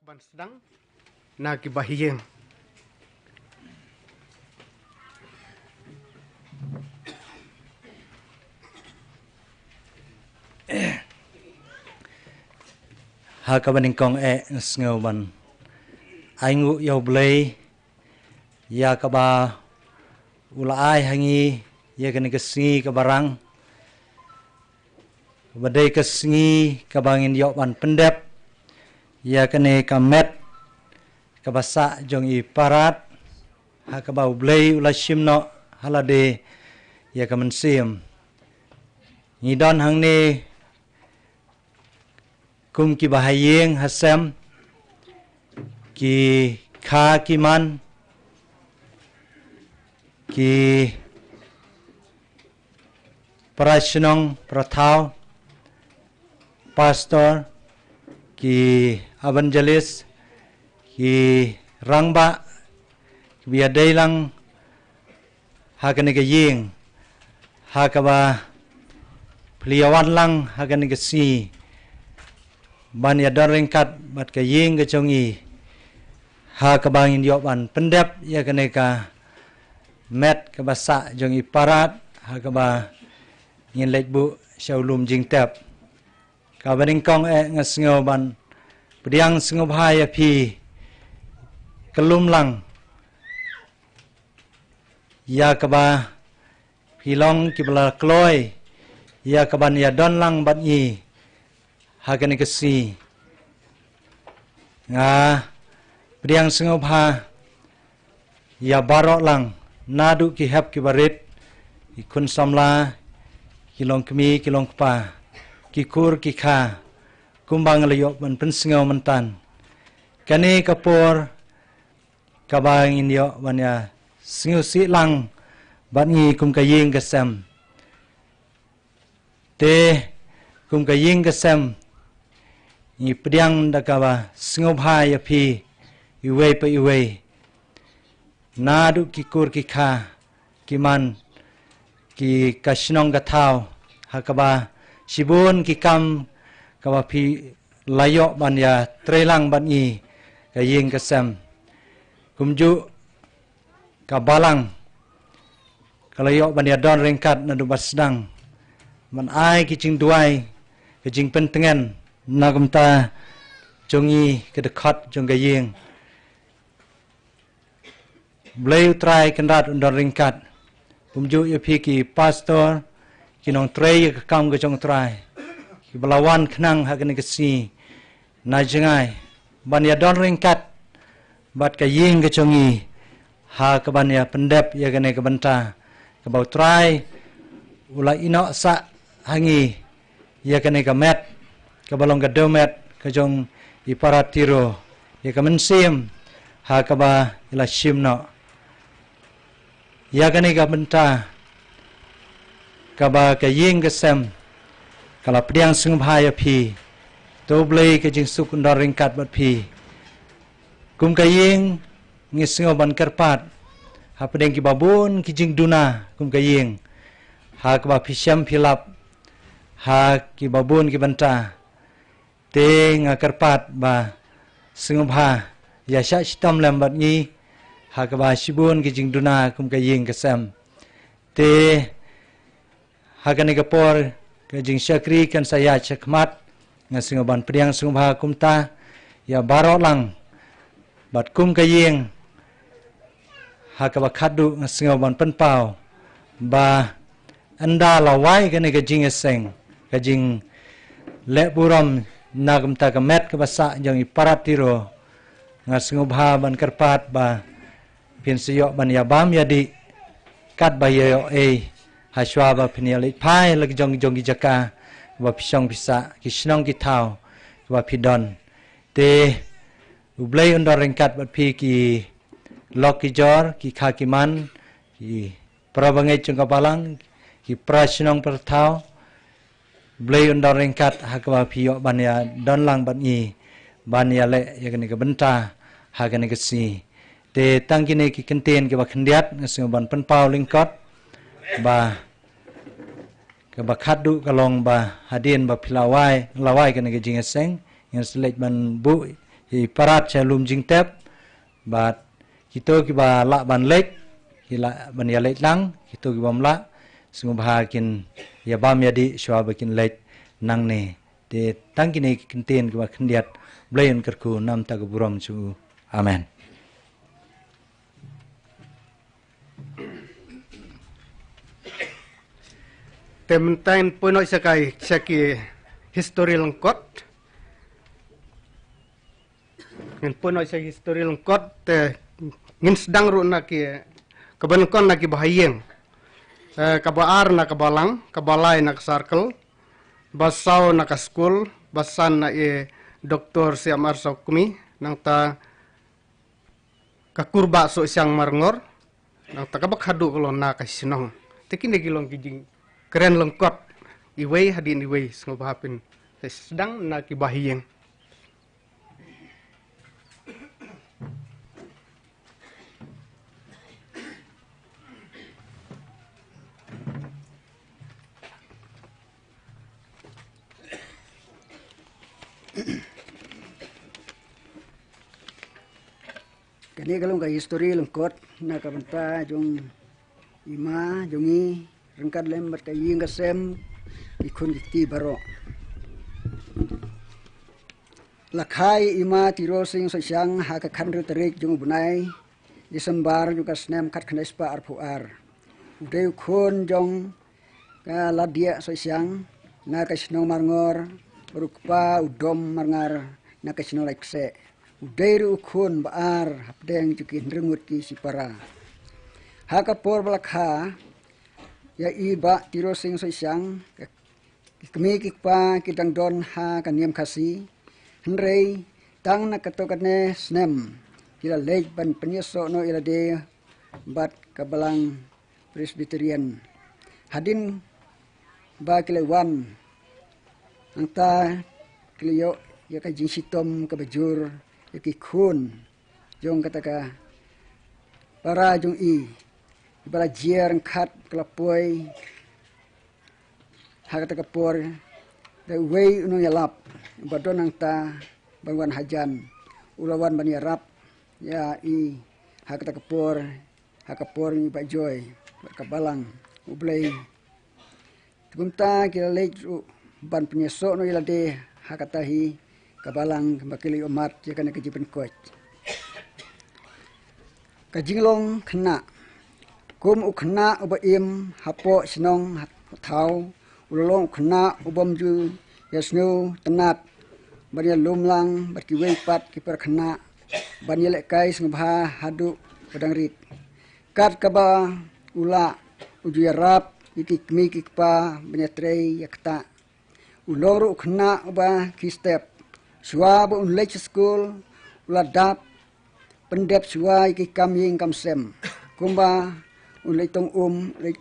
ban sedang na ki bahiyeng HAKA baningkong sngoban aingu yo blay ya kaba ulai hangi ya kani kesingi kabarang badai kesingi kabangin yo ban pendep ya kani kamet kabasa jong i parat HAKA ba blay ulashimno halade ya kamansim ngidon hangni kum ki bahayeng hasem ki kha kiman ki SHNONG prathau pastor ki evangelist ki rangba biadai lang HAKA ni yeng HAKA ba pliawan lang HAKA ni si ban ya don ringkat bat ka yeng ka chongi HAKA bangin yo ban pendep ya kaneka met ka basa jong iparat HAKA ba ngin lekbu shaulum jingtep ka baningkong ngasngo ban pediang sngobhai api kelum lang ya ka ba pilong ki bala kloy ya ka ban ya don lang bat ni HAKA ni kasi nga pediang sngobha ya barok lang nadu ki hep ki barit ki kun samla kilong kemi kilong kpa ki kur ki kha kumbang layok ban pensngau mentan kani kapor kabang inyo banya singu si lang ban ngi kum kayeng kasem te kum kayeng kasem ni pediang dakaba sngobha ya phi iwe pa iwe nadu ki kur ki kha ki man ki kashnong gathau HAKA ba sibun ki kam kaba phi layo ban ya trelang ban i kayeng kasem kumju kabalang kalayo ban ya don ringkat nadu basdang man ai ki jing duai ki jing pentengen nagumta jongi kedekat jong kayeng blay try kendat undon ringkat kumju ya phi ki pastor kinong tray ka kam ka jong try ki balawan khnang HAKA ni kasi na jangai ban ya don ringkat bat ka yeng ka jongi HAKA ban ya pendep ya kane ka banta ka bau try ula ino sa hangi ya kane ka met ka balong ka domet ka jong iparatiro ya ka mensim HAKA ba ila shimno ya kani ka benta kaba ka yeng kasem kala pediang sungphai phi to blei ka jing suk ndor ringkat bat phi kum ka yeng ngisngo ban karpat ha pedeng ki babun ki jing duna kum ka yeng HAKA ba phisham philap ha ki babun ki benta te nga karpat ba sungpha ya sha stam lam bat ngi HAKA ba shibun ki jing duna kum ka yeng kasem te HAKA ni kapor ka jing syakri kan saya chakmat ngasing ban pediang sungpha kumta ya barok lang bat kum ka yeng HAKA ba Khatduh ngasing ban penpau ba anda lawai ka ni ka jing eseng ka jing le buram nagum ta ka met ka basa jong iparat tiro ngasing ban karpat ba pinsiyo ban ya bam yadi kat ba yo haswa ba piniali pai lag jong jaka ba pisong pisa ki SHNONG ki thau ba pidon te ublei undor ringkat ba pi ki lok ki jor ki kha ki man ki prabangai chung kapalang ki SHNONG per thau ublei undor ringkat HAKA ba pi yo ban ya don lang ban ni ban ya le ya ni ka benta HAKA ni ka si te tangkine ki kenten ke ba khendiat ngasing ban penpau lingkot ba ke ba Khatduh kalong ba hadin ba philawai lawai ke ni jing eseng yang selek ban bu hi parat cha lum jingtep bat kita ki ba la ban lek hi la ban ya lek lang kita ki bam la sung bha kin ya bam ya di shwa ba kin lek nang ne de tang kin kin ten ki ba khndiat blain karku nam ta buram chu amen. Tementain punoi sakai saki history lengkot. Ngin punoi saki history lengkot te ngin sedang ru na ki kebenkon na ki bahayeng. Kabaar na kabalang, kabalai na circle, basau na ka school, basan na Dr. Siamar Sokumi nang ta kakurba Sohshang marngor nang ta kabak Khatduh lo na ka SHNONG. Tekin gilong kijing keren lengkot iwei hadin iwei ngobahapin sedang na ki bahiyeng. Kani kalau nggak histori lengkot na kabanta jong ima jongi rengkat lembat kayi ngasem ikun dikti baro lakai ima Tirosingh Sohshang HAKA khandru terik jong bunai disembar juga Snem kat khanespa arpuar udai khon jong ka ladia Sohshang na ka SHNONG marngor berukpa udom marngar na ka LAITKSEH udai ru khon baar hapdeng jukin rengut ki sipara HAKA por balakha ya iba Tirosingh Sohshang kami kikpa kitang don ha kan Niam kasi henrei tang na katokane Snem kila lej ban penyeso no ila de bat kabalang Presbyterian hadin ba kilewan angta kiliyo ya ka jinsitom ka bajur ya ki khun jong kataka para jong ibala jier khat klapoi HAKA takapor the way unu yalap badon ang ta bangwan hajan ulawan bani rap ya HAKA takapor ni Pak Joy berkabalang ublay tugumta kilalej ban penyeso no ilade HAKA tahi kabalang bakili umat ya kana kejiban coach kajinglong kena kum ukna ubaim hapo SHNONG thau ulong kena ubam ju yasnu tenat bani lumlang berkiwei pat kiper kena bani lekai sengbha hadu padang rit kat kaba ula uju yarap iki kmi kikpa bani trei yakta uloru kena uba kistep suwa bu unlech school ula dap pendep suwa iki kamying kamsem kumba unlech tong lech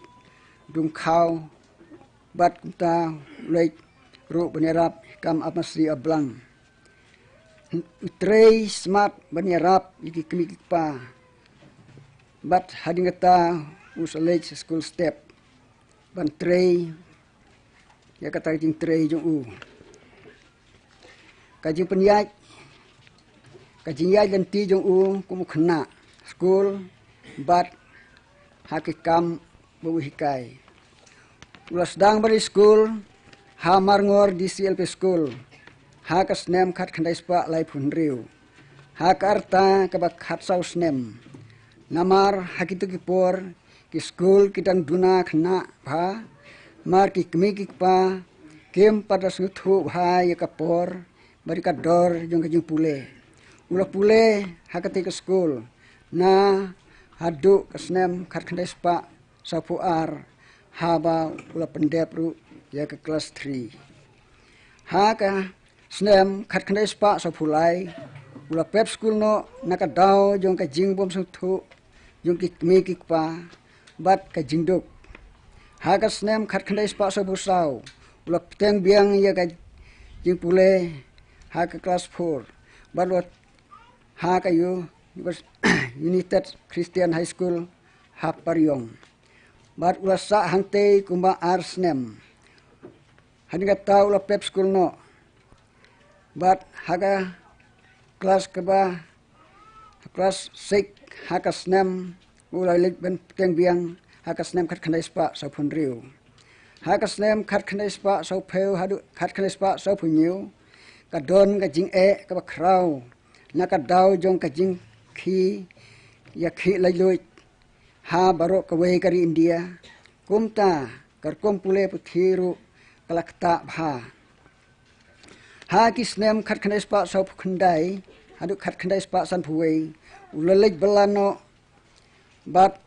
dung khau bat kita lech ru benerap kam apasi ablang trei smart benerap iki kmi kikpa bat hadingata usalech school step ban trei ya kata jing trei jong kajing penyaj kajing yai Lynti jong kumu kena school bat hakikam buhikai ulas dang bari school ha marngor di CLP school HAKA Snem khat khandaispa lai phunriu HAKA arta kabak khat sau Snem namar hakitu kipor ki school kitang duna khna bha mar ki kmi kikpa kem pada suthu bha ya kapor bari ka dor jong kajing pule ula pule HAKA ke school na hadu ke Snem khat khandaispa sapuar haba ula pendep ru ya ke kelas 3 HAKA Snem khat khandaispa sapulai ula pep school no nakadau jong ka jingbom suthu jong ki kmi kikpa bat ka jingduk HAKA Snem khat khandaispa sabusau ula teng biang ya ka jingpule HAKA class 4 balot HAKA United Christian High School Haparyong bat ula sa hante kumba Snem hadinga ta ula pep school no bat HAKA kelas Kaba, kelas sik HAKA Snem, ulai lik ben teng biang HAKA Snem khat khandai spa sau phun riu. HAKA Snem khat khandai spa sau pheu hadu khat khandai spa sau phun niu. Ka don ka Jingiaid ka ba krau, na ka dau jong ka jing khi ya khi lai lui ha baro ka wei kari India. Kumta kar kompule puthiru kalakta bha. Ha ki Snem khat khandai spa sau khandai hadu khat khandai spa san phuwei ulalek balano bat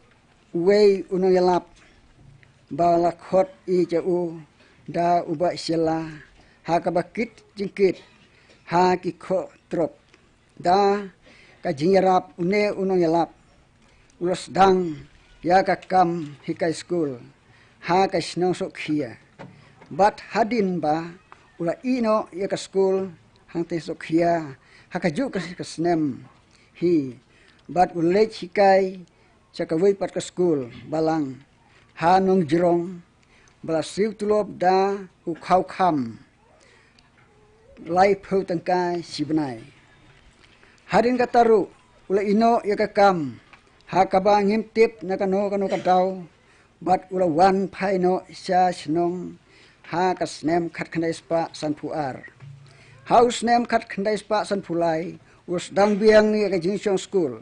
wei uno yalap bala khot I jau da uba sela ha ka bakit jingkit ha ki kho trop da ka jingrap une uno yalap ulas dang ya ka kam hikai school ha ka SHNONG sok khia bat hadin ba ula ino ya ka school hang te sok khia ha ka ju ka Snem hi bat ulech hikai chakawai pat ka school balang ha nong jirong bala siu tulop da hu khau kham lai pheu tangkai sibnai hadin ka taru ula ino ya ka kam ha ka ba ngim tip na ka no ka dau bat ula wan phai no sha SHNONG ha ka Snem khat khandai spa san phuar hau Snem khat khandai spa san phulai us dang biang ya ka Jingiaid school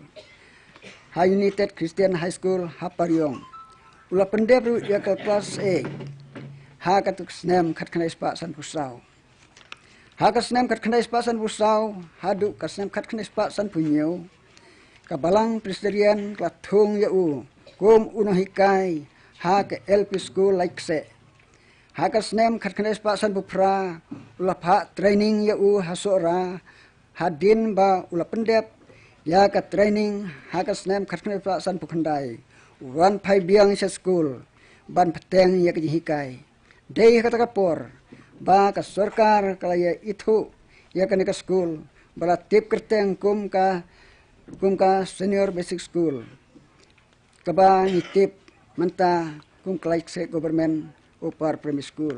ha United Christian High School ha Pariong ula pendep ru ya ka kelas A ha ka tuk Snem khat khandai spa san pusau ha ka Snem khat khandai spa san pusau hadu ka Snem khat khandai spa san punyo ka balang Presbyterian ka thung ya u kum uno hikai ha ka LP school LAITKSEH ha ka Snem khat khandai spa san pupra ula pha training ya u hasora hadin ba ula pendep ya ka training ha ka Snem khat khandai spa san pukhandai wan phai biang sa school ban pateng ya ka hikai dei ka ta por ba ka sarkar ka ya ithu ya ka ka school bala tip kerteng kum ka senior basic school ka ba ni tip manta kum LAITKSEH government upar primary school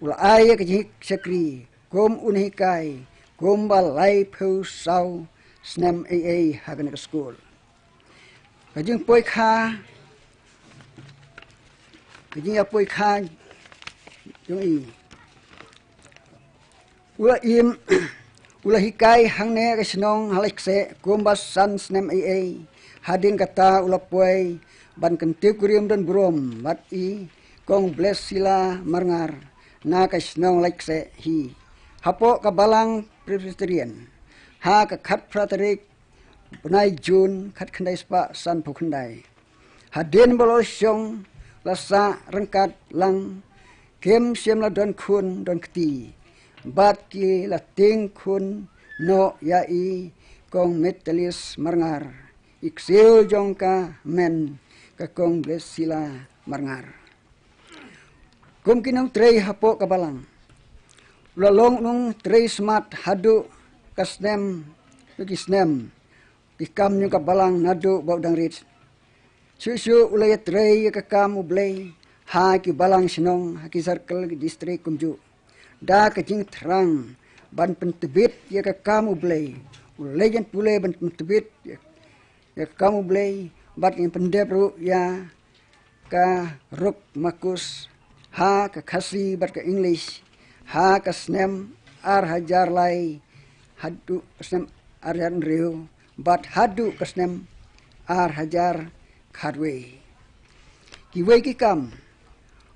ula ai ka hik sekri kum unhikai kum ba lai pheu sau Snem AA ha ka school ka jing poi kha Kejing apoi khan yung I ula im ula hikai hangne ka SHNONG LAITKSEH kumbas san Snem AA hadin kata ula poi ban kentiu kurium dan burom bat I kong bless sila marngar na ka SHNONG LAITKSEH hi hapo ka balang Presbyterian ha ka khat praterik benai Jun khat khandai spa san phukhandai hadin bolo syong lasa rengkat lang kem siam la don kun don kti bat ki la ting kun no ya I kong metalis marngar iksil jongka men ka kong bles sila marngar kum kinong trei hapo kabalang lalong nung trei smart hadu ka Snem ki Snem ikam yung kabalang nadu bau dang rit Susu ulay trei ka kamu blay ha ki balang SHNONG ha ki circle ki district kumju da ka jing trang ban pentebit ya ka kamu blay ulay jan pulay ban pentebit ya kamu blay bat yang pendep ru ya ka ruk makus ha ka khasi bat ka English ha ka Snem ar hajar lai hadu Snem aryan riu bat hadu ka Snem ar hajar Khatduh kiwei ki kam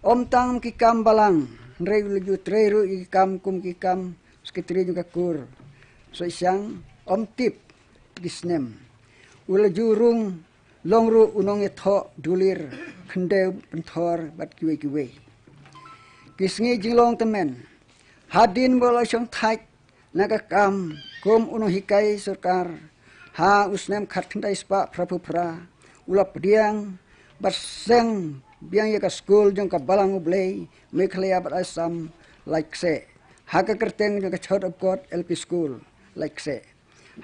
om tang ki kam balang rei luju treru ki kam kum ki kam skitri juga kur Sohshang om tip ki Snem ula jurung longru unong etho dulir khende penthor bat kiwei kisngi jinglong temen hadin bola syong thai naga kam kum uno hikai sarkar ha Snem khat khandai spa prapupra ula pediang baseng biang ya ka school jong ka balang ublay mekhlaya bat asam LAITKSEH ha ka kerteng jong ka chhot of God LP school LAITKSEH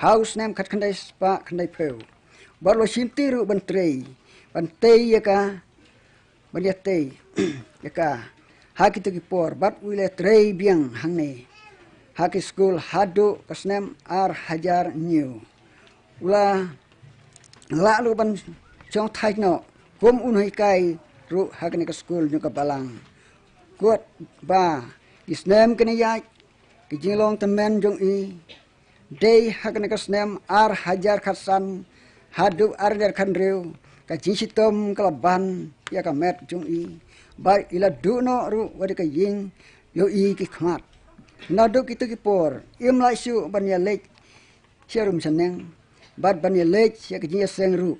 house Snem khat khandai spa khandai pheu barlo simtiru bantrei bantei ya ka banyatei ya ka ha kitu ki por bat wile trei biang hangne Haki school Khatduh ke Snem ar hajar new. Ula lalu ban chong thai no kum unhai kai ru hakni ke school juga balang. Kuat ba Snem kene ya ki jinglong temen jong i day hakni ke Snem ar hajar khasan Khatduh ar jar khan reu ka jinsitom kalaban ya ka met jong i ba ila du no ru wadi ka ying yo i ki khmat naduk itu ki por im lai su ban ya lek serum seneng bad ban ya lek ya ki seng ru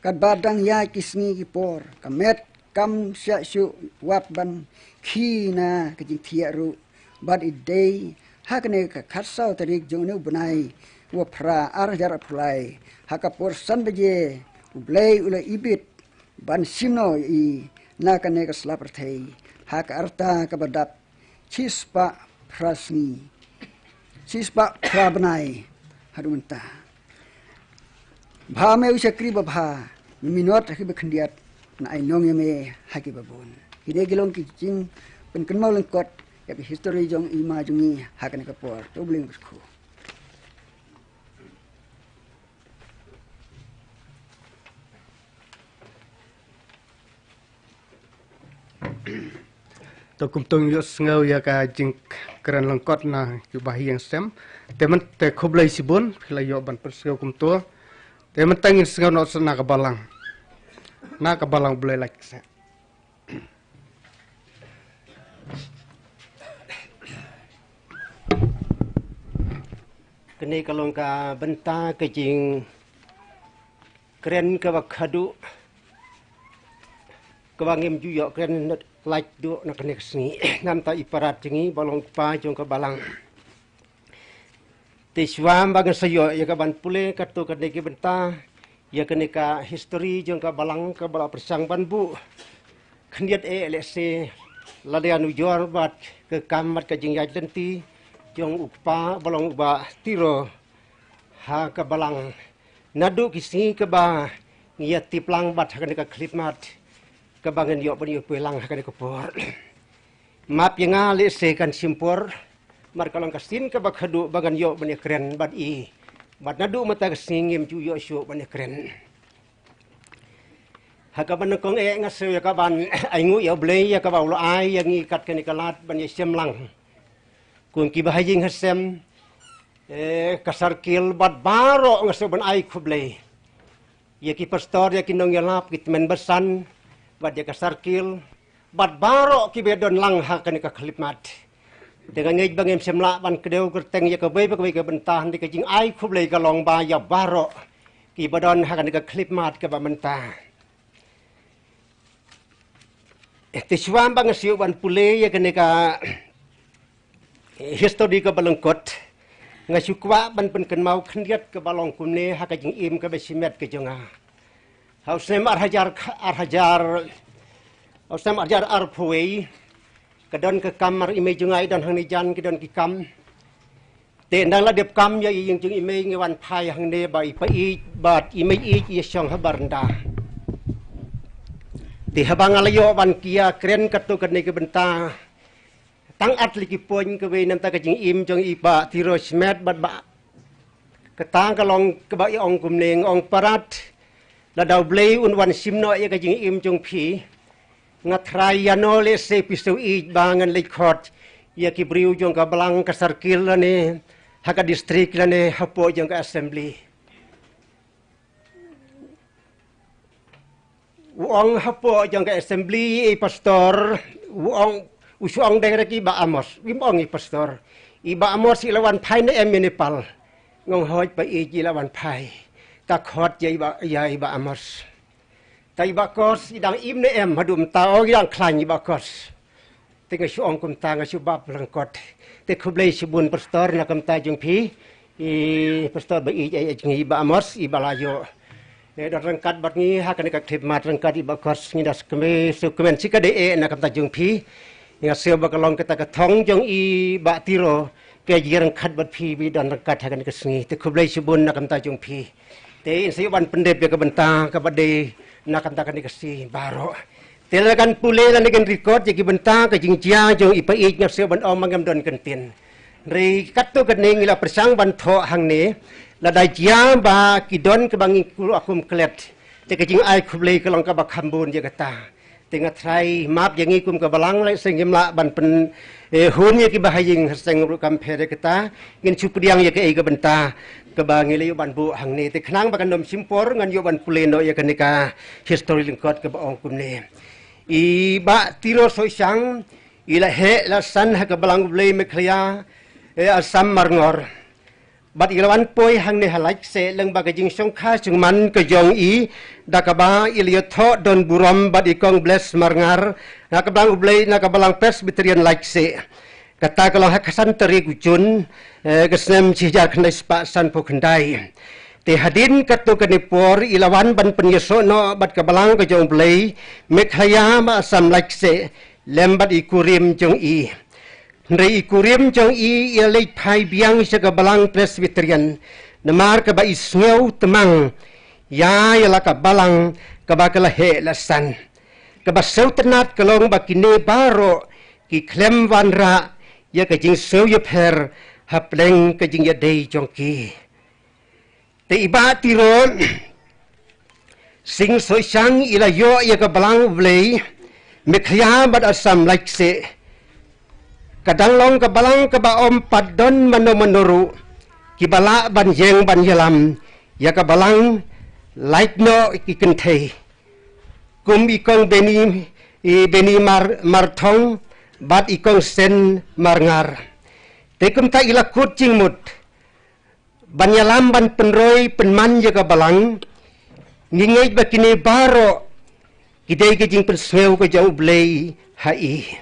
kat badang ya ki sngi ki por ka met kam sya su wat ban khi na ki thia ru bad i day hakne ka khatsau tarik jong nu banai wa pra ar jar pulai haka por san beje ublei ula ibit ban simno i nakane ka slapar thei haka arta ka badap chispa prasni chispa prabnai harunta bha me usakri ba bha minot ki bekhendiat na ai nong yame haki babon hide gilong ki jing pen kenmau lengkot ya history jong ima jongi hakane ka por to bling busku to kum tung yo ngau ya ka jing kran lengkot na yu bahi yang sem temen te khoblai sibun phila yo ban perseu kum to temen tangin sngau no sana ka balang na ka balang boleh like se kene kalong ka benta ke jing kren ka Khatduh kawangim juyo kren like do na kene sni ngam ta iparat jingi balong pa jong ka balang te swam bagan sayo ya ka ban pule ka to kene ke benta ya kene ka history jong ka balang ka bala persang ban bu khendiat LAITKSEH ladianu jor bat ke kamat ka Jingiaid Lynti jong upa balong ba tiro ha ka balang nadu kisi ka ba ngia tiplang bat kene ka klipmat kebangan yok bani pulang hakane kopor map yang LAITKSEH kan simpor mar kalong kasin ke Khatduh bangan yok bani keren bad i bad nadu mata kesingim ju yok syuk bani keren haka ban kong ngaso ya ka ban aingu ya blei ya ka baula ai yang ikat kene kalat bani semlang kun ki bahajing hasem kasar kil bad baro ngaso ban ai khublei ya ki pastor ya ki nong yalap ki men besan bad ya kasar kil bad baro ki bedon lang ha kene ka khlipmat dengan ngej bangem semla ban kedeu kerteng ya ka bei ka bentah di ka jing ai khublei ka long ba ya baro ki bedon ha kene ka khlipmat ka ba mentah tiswam bang siu ban pule ya kene ka history ka balengkot ngasukwa ban pen ken mau khendiat ka balong kumne ha ka jing im ka besimet ka jonga hau Snem ar hajar ar phuei kadon ke kamar ime jungai dan hang ni jan kadon ki kam te ndang la dep kam ya ying jung ime nge wan phai hang ne bai pa i bat ime i ye syong ha barnda te habang alayo ban kia kren katu kadne ke benta tang atli ki poin ke we nam ta ka jing im jong i ba Tirosingh bat ba ketang kalong ke ba i ong kumneng ong parat la dau blei un wan simno ya ka jing im jong phi ngatrai yano LAITKSEH pisu i bangan lekhot ya ki briu jong ka balang ka sarkil ne haka distrik ne hapo jong ka assembly uang hapo jong ka assembly i pastor uang usuang daerah ki ba amos wimong i pastor i ba amos i lawan phai ne Nepal ngong hoj pa i ji lawan phai ka khot ya i ba amos tai bakos idang im ne em hadum tao yang klan bakos tengah syong kum tang syubab langkot te khublei sibun pastor na kam ta jung phi i pastor ba i ngi ba amos i balayo dan rangkat bat ngi hakane ka khidmat rangkat i bakos ngi das keme sukemen sikade na kam ta jung phi nga seo ba kalong kita ka thong jong i ba tiro ke jirang khat bat phi bi dan rangkat hakane ka sngi te khublei sibun na kam ta jung phi te in ban pendep ya ka benta ka bade nak katakan dikasih baro telakan pule dan dengan record jadi bentang ke jingjia jong ipa ik ngase ban om mangam don kentin ri Khatduh kening ila persang ban tho hang ne la dai jia ba kidon ke bangi ku akum klet te ke jing ai khublei ke long ka ba khambun je kata tengah trai map yang ikum ke balang lai sengim la ban pen hun ye ki bahaying seng ru kam phere kata ngin chupriang ye ke ai ke benta ke bangi le ban bu hang ne te khnang ba kan dom simpor ngan yo ban puleno ye kenika history lingkot ke ba ong kum ne I ba Tirosingh ila he la san ha ke balang blei me khlia asam marngor bat ilawan poi hang ne halaik se leng ba ke jing song kha chung man ke jong I da ka ba ilia tho don buram bat ikong bless marngar na ka blang blei na ka balang presbyterian like se kata kalau hakasan teri gujun ke Snem cijar khnai spa san po khandai te hadin Khatduh ke nipor ilawan ban penyeso no bat ka balang ke jong blei me khaya ma sam like se lembat ikurim jong I Nrei ikurim jong I ilai pai biang jaga balang presbyterian namar ka ba isngeu temang ya yala ka balang ka ba kala he lasan ka ba sautenat kalong ba kine baro ki klem wanra ya ka jing seu ye per hapleng ka jing ya dei jong ki te iba tiro sing Sohshang ila yo ya ka balang blei mekhya bad asam like se kadang long ke balang ke ba om padon menuru ki bala ban jeng ban yalam ya ke balang like no ki kenthe kum ikong beni marthong bat ikong sen marngar te kum ta ila kucing mut ban yalam ban penroi penman ya ke balang ngingai bakini baro kidai ke jing perseu ke jauh blei hai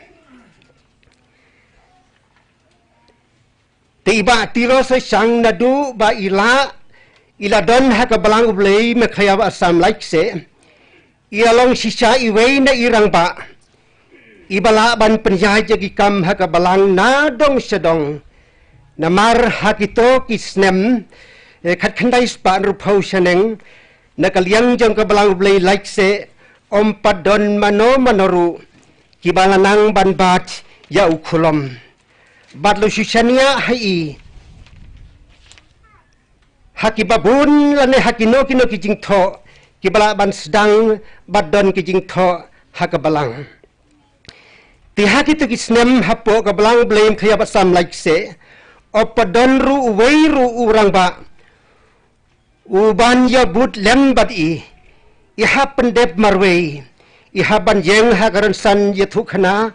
Tiba Tirosingh nadu ba ila don ha ka balang blei me khaya ba asam like se ia long sisa iwei na irang ba ibala ban penjaj gi kam ha ka balang na dong sedong namar ha kito ki Snem khat khandai spa ru phau SHNONG na kaliang jong ka balang blei like se om padon manoru ki balanang ban bat ya ukhulom Batlo Shushania hai haki babun lane haki no kino ki jing tho ki bala ban sedang badon ki jing tho haka balang ti haki to ki Snem hapo ka balang blame khaya basam like se opadon ru wei ru urang ba uban ya but lem bat I happen dep marwei I haban jeng hagaran san ya thukhana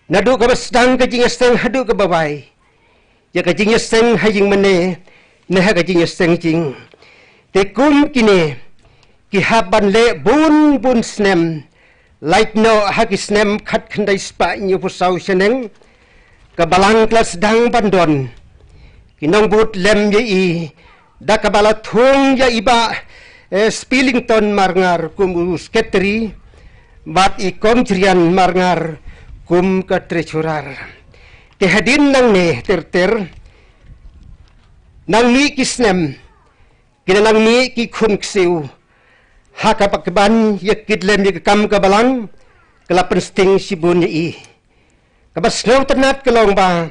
nadu ka basdang ka jing seng hadu ka babai ya ka jing seng ha jing mane ne ha ka jing seng jing te kum kine ki haban le bun Snem like no ha ki Snem khat khandai spa nyu pusau SHNONG ka balang klas dang bandon ki nong but lem ye I da ka bala thung ya iba Spillington marngar kum sketri bat I komjrian marngar kum ka treasurer te hadin nang ne ter nang ni ki Snem kina nang ni ki khum ksiu haka pakban ye kidlem ye kam ka balang kala pensting sibun ye I ka bas no tanat kalong ba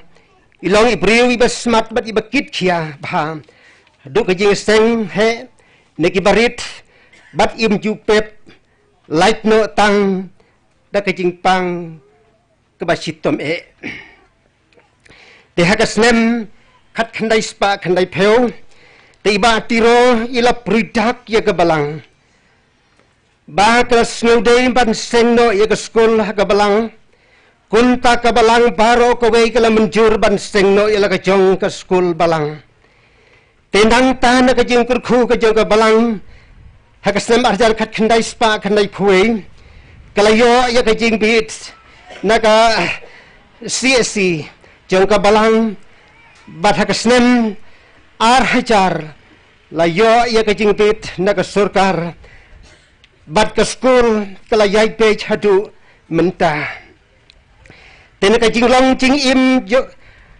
ilong ibriu I bas smart bat I bakit khia ba du ka jing seng he ne ki barit bat im ju pep light no tang da ka jing pang kebasitom te haka Snem khat khandai spa khandai pheu te ba tiro ila pridak ye ka balang ba ka snodei ban sengno ye ka skul haka balang kunta ka balang baro ko wei kala menjur ban sengno ye la ka jong ka skul balang te nang ta na ka jing kurkhu ka jong ka balang haka Snem arjar khat khandai spa khandai phuei kala yo ye ka jing bit naga CSC jong ka balang bat haka Snem hajar la yo ya ka jing bit naga surkar bat ka skul kala yai page hadu menta tena ka jing long jing im jo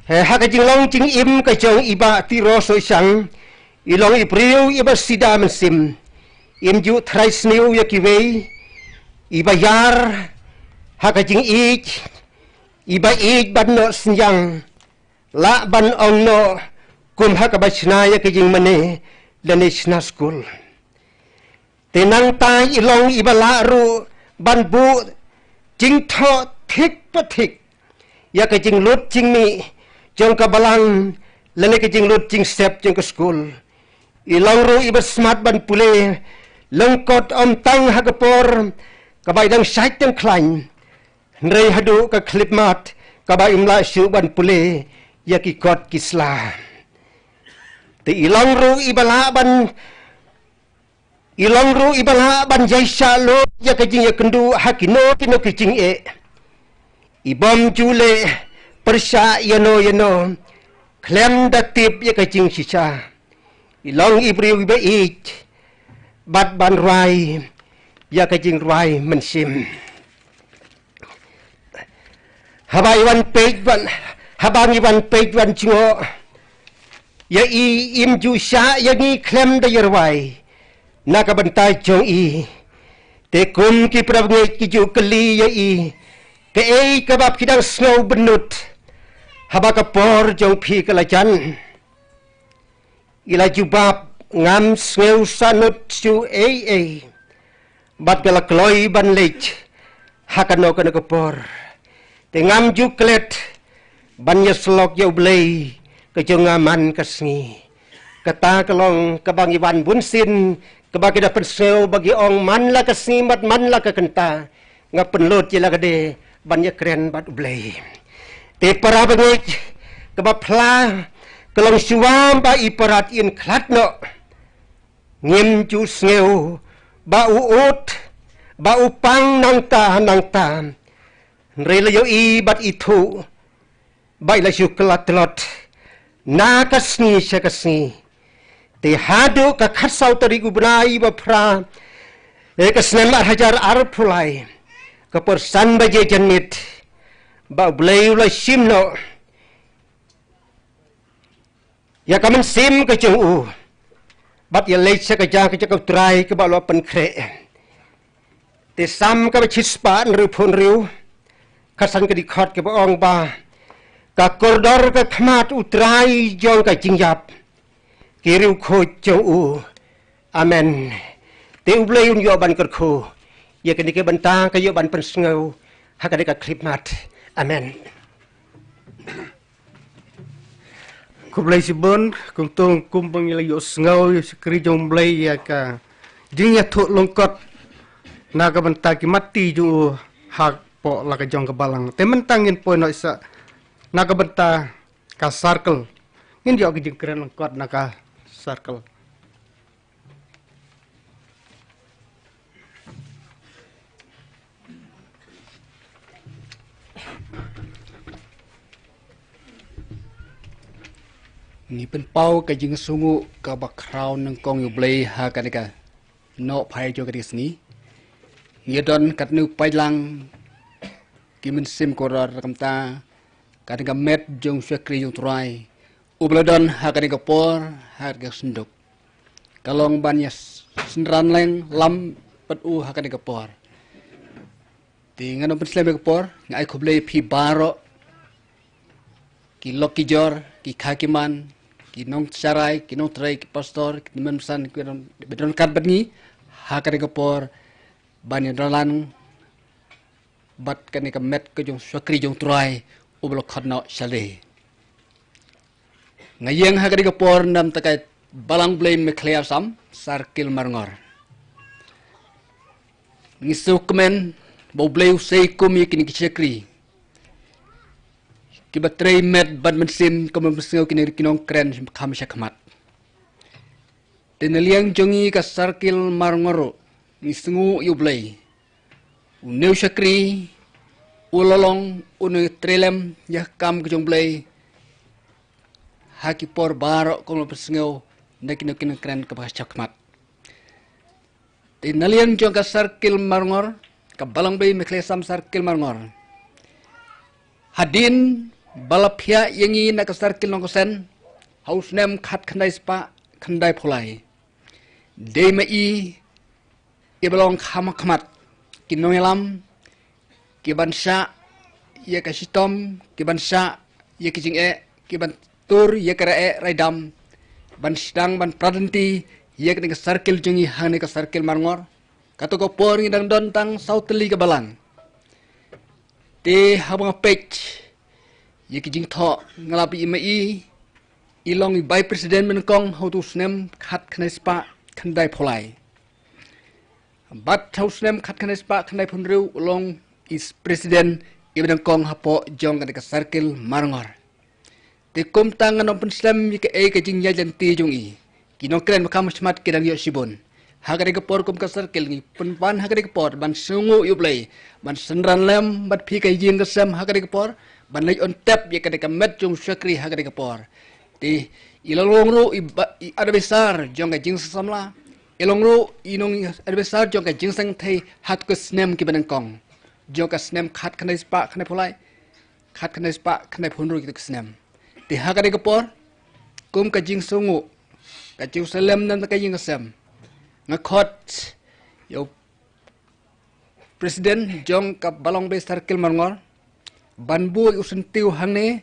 haka jing long jing im ka jong iba Tirosingh ilong ibriu iba sida mensim im ju thrais new ya kiwei iba yar haka jing iba ban no senyang la ban ong no kum ha ka ba chna ya ke jing mane le ne chna school te nang tai ilong ibala ru ban bu jing tho thik pa thik ya ke jing lut jing mi jong ka balang le ne ke jing lut jing step jong ka school ilong ru iba smart ban pule lengkot om tang ha ka por ka bai dang sai tang klain rei hadu ka clip mat ka bai imla shu ban pule ya ki kot kisla te ilong ru ibala ban jaisha lo ya ka jing ya kendu hakino kino ki jing e ibom jule persya yano klem da tip ya ka jing sisa ilong ibriu iba ich bat ban rai ya ka jing rai mensim habang iwan page ban jingo ya im ju sha ya ni klem da yerwai na ka bantai jong i te kum ki pravnge ki ju kali ya i ke ei ka bab kidang snow benut haba ka por jong phi ka la chan ila ju bab ngam snow sanut su ei bat ka la kloi ban lech hakano ka ka por te ngam ju klet ban ya slok ya blei ka jong ngaman ka sngi kata kalong kabang iwan bunsin kabagi dapat sel bagi ong man la ka simat man la ka kenta ngapen lot je la gade banyak keren bat blei te para bangik kabapla kalong suam ba iparat in klatno ngim ju sneu ba uut ba upang nang ta rela yo i bat itu ba ila su klatlot na kasni syakasni te hadu ka khatsau tari gubnai ba phra ka Snem hajar arpulai ka persan ba je janit ba blei la simno ya kamen sim ka chu bat ya lei sa ka ja ka ka trai ka ba lo pen kre te sam ka ba chispa ru phun riu khasan ka di khot ka ba ong ba ka kordor ka khmat utrai jong ka jingjap kiriu khoi chau u amen te ublei un yo ban kar kho ye ke banta ka yo ban pen sngo ha ka clip mat amen kublai sibon kung tong kumpang ila yo sngo yo skri jong blai ya ka jing ya thu longkot na ka banta ki mati ju hak po la ka jong ka balang te mentangin po no isa na ka banta ka circle ngin yo ki jing kren longkot na ka circle ni pen pau ka jing sungu ka ba crown nang kong yu blei ha ka ka no phai jo ka dis ni ni don kat nu pai lang ki min sim ko ra kam ta ka ka met jong sekri jong trai ubladon ha ka ka por ha ka senduk kalong ban yes senran leng lam pat u ha ka ka por ti ngano pen slem ka por ngai khoblei phi baro ki loki jor ki khakiman ki nong sarai ki nong trai ki pastor ki memsan ki bedon kat badni ha ka ka por ban yan bat ka ka met ka jong sakri jong trai ublo khatno sale ngayeng ha ka por nam takai balang blame me clear sam sarkil marngor ngisukmen bo bleu sei kumi kini sakri ki batrei met bad mensin ko memsngau kini kinong kren kham shakmat tenaliang jongi ka sarkil marngoro ngisngu yublei uneu sakri ulolong unu trelem ya kam ke jongblei haki por baro ko memsngau nakino kinong kren ka shakmat tenaliang jong ka sarkil marngor ka balang blei mekle sam sarkil marngor hadin balapia yangi nak sarkil nongkosen haus nem khat khandai spa khandai pholai de mai ibalong kham khmat kinoelam ki bansa ye ka sitom ki bansa ye ki jing e ki ban tur ye kara raidam ban sedang ban pradenti ye ke circle jungi hane ka circle marngor kato ko por ngi dang don tang sauteli ka balang te habang pech ye ki jing tho ngalapi imai ilong by president men kong how to snem khat khne spa khandai pholai bat how snem khat khne spa khandai phunriu ulong is president ibang kong hapo jong ka circle marngor te kum tangan open slam ye ke Jingiaid Lynti jungi kinong kren makam smat kedang yo sibon hagare ke por kum ka circle ni punpan hagare ke por ban sungu yublai ban senran lem bat phi kai jing ka sam hagare ke por ban lay on tap ye ka met jung syakri hagare ke por ti ilong ru ada besar jong ka jing samla ilong ru inong ada besar jong ka jing sang thai hat ko snem ki ban kong jong ka snem khat khanai spa khanai pholai khat khanai spa khanai phunru ki snem ti hagare ke por kum ka jing sungu ka jing salem nan ka jing sam ngakhot yo president jong ka balong be circle marngor ban bu usun tiu hangne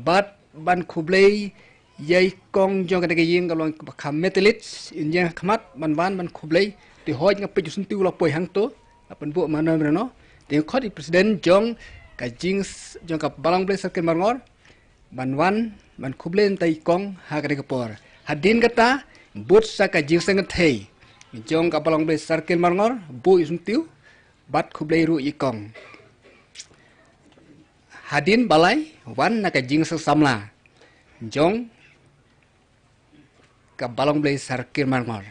bat ban khublei yai kong jong ka ying ka long kham metelit injang khmat ban khublei ti hoj nga pe usun tiu la poi hang to apan bu mana no ti khot president jong ka jing jong ka balong be circle marngor ban khublei tai kong ha ka por hadin kata but sa ka jing sang thei jong ka balong be circle marngor bu usun tiu bat khublei ru ikong hadin balai wan na ka jing samla jong ka balong be circle marngor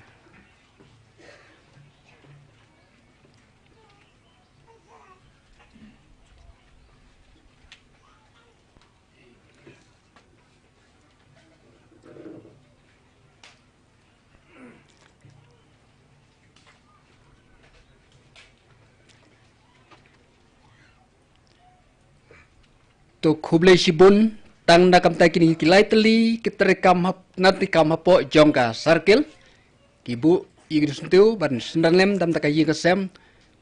to khublei sibun tang na kam tai kini kilai teli kitrekam nanti kam hapo jong ka circle kibu igis tiu ban sendanlem dam ta kayi ka sem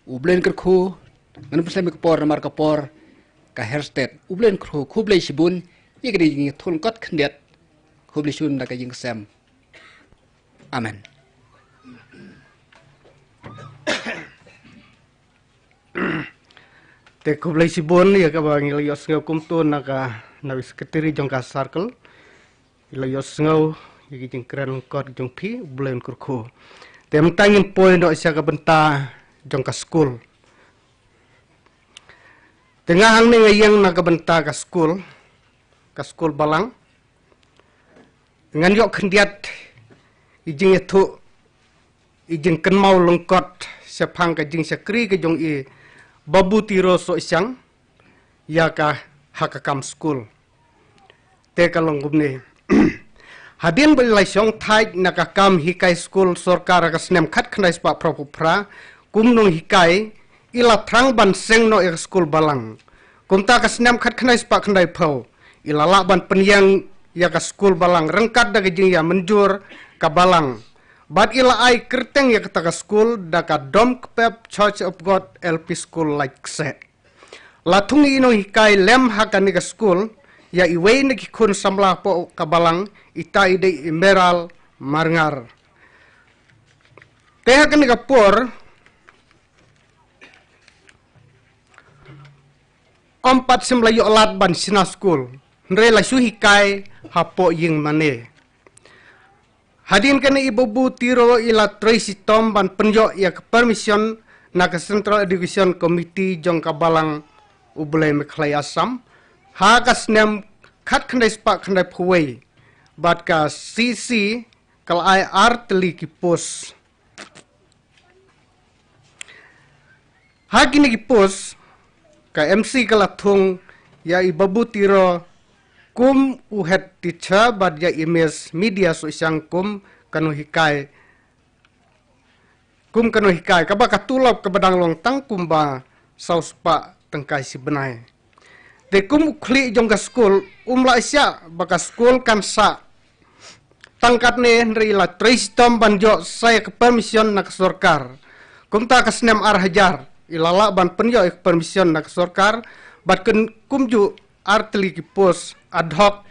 ublen ker khu ngan pesem ka por mar ka por ka hairstate ublen khu khublei sibun igri ngi thun kot khndet khublei sun da kayi ka sem amen te kublai sibon ya ka bang ilayos ngau kumto naka nabi sekretari jong ka circle ilayos ngau yagi jing kren kot jong pi bulen kurko te mtangin point do isya ka benta jong ka school tengah hang ni ngayang naka benta ka school balang ngan yok khendiat ijing ethu ijing kenmau lengkot sepang ka jing sakri ka jong i babu Tirosingh Iaka HAKA school te kalong gumne hadin belai song thai nakakam hikai school sorkar ka snem khat khnai spa propra kumnong hikai ila thrang ban seng no school balang kumta ka snem khat khnai spa khnai phau ila la ban penyang ya ka school balang rengkat da jing ya menjur ka balang But ila ai kerteng ya kata school daka dom kpep Church of God LP school LAITKSEH. Latungi ino hikai lem HAKA ni ka school ya iwei ni kun samla po kabalang ita ide emerald marngar. Teha ka ni ka por ompat simlayo alat ban sina school. Nre la su hikai hapo ying mane. Hadin kena ibu tiro ila Tracy Tom ban penjo ya ke permission na ke Central Education Committee jong kabalang ubulai meklai asam HAKA Snem khat khandai spa khandai phuwei bat ka CC kal ai artli ki pos hakini ki pos ka MC kala thung ya ibu tiro kum uhet teacher bad ya image media Sohshang kum kanu hikai kaba katulap ke badang long tang kumba sauspa tengkai si benai te kum kli jong ka school umla isya baka school kan sa tangkat ne rila tristom banjo saya ke permission nak sorkar kum ta ka snem ar hajar ilala ban penjo ke permission nak sorkar bat kum ju artli ki pos ad hoc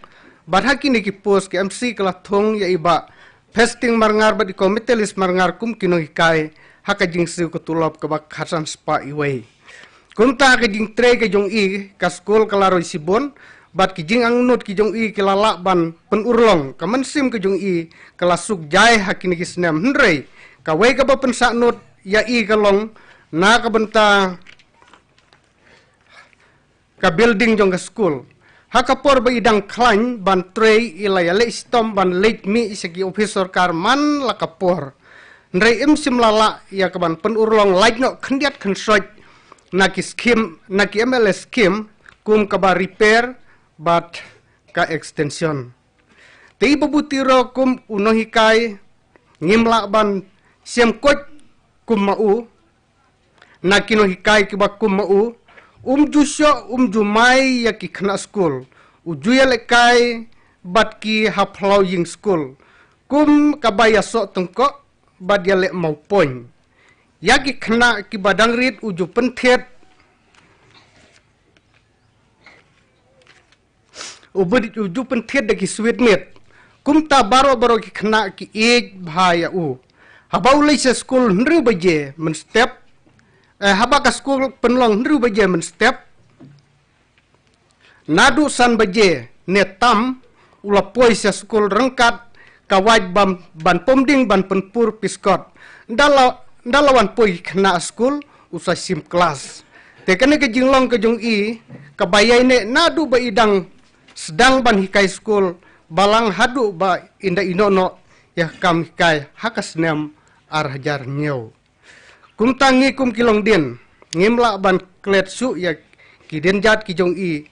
bat haki ni ki post ke MC kala thong ya iba fasting marngar bat komite list marngar kum kino hikai haka jingsu ko tulop ke bak khasan spa iway kum ta ke jing tre ke jong I ka skol kala roi sibon bat ki jing ang not ki jong I ke lala ban pen urlong ka sim ke jong I kala suk jai haki ni ki Snem hendrei ka wei ka ba pen sa not ya I ka long na ka benta ka building jong ka school haka por ba idang klan ban trei ilaya le stom ban late mi segi officer kar man la kapor ndrei sim lala ya ka ban pen urlong like no khndiat khansoj na ki scheme na ki MLS scheme kum ka ba repair bat ka extension tei babutiro kum unohikai ngimla ban siam koj kum mau na kino hikai ki ba kum mau jusyo jumai ya ki khna school ujuya lekai bat ki HAPHYLLAW ying school kum kabaya so tengko bat ya le mau poin ya ki khna ki badang rit uju penthet ubud uju penthet de ki sweet meat kum ta baro ki khna ki ej bhaya u habau le school nru baje men step habaka school penlong nru baje men step nadu san baje netam ula poisa school rengkat kawaj ban pomding ban penpur piskot dalawan poi kena school usai sim kelas tekane ke jinglong ke jong I kabayai ne nadu ba idang sedang ban hikai school balang hadu ba inda inono ya kam hikai haka Snem arhajar nyau kum tangi kum kilong din ngimla ban klet su ya kiden jat ki jong I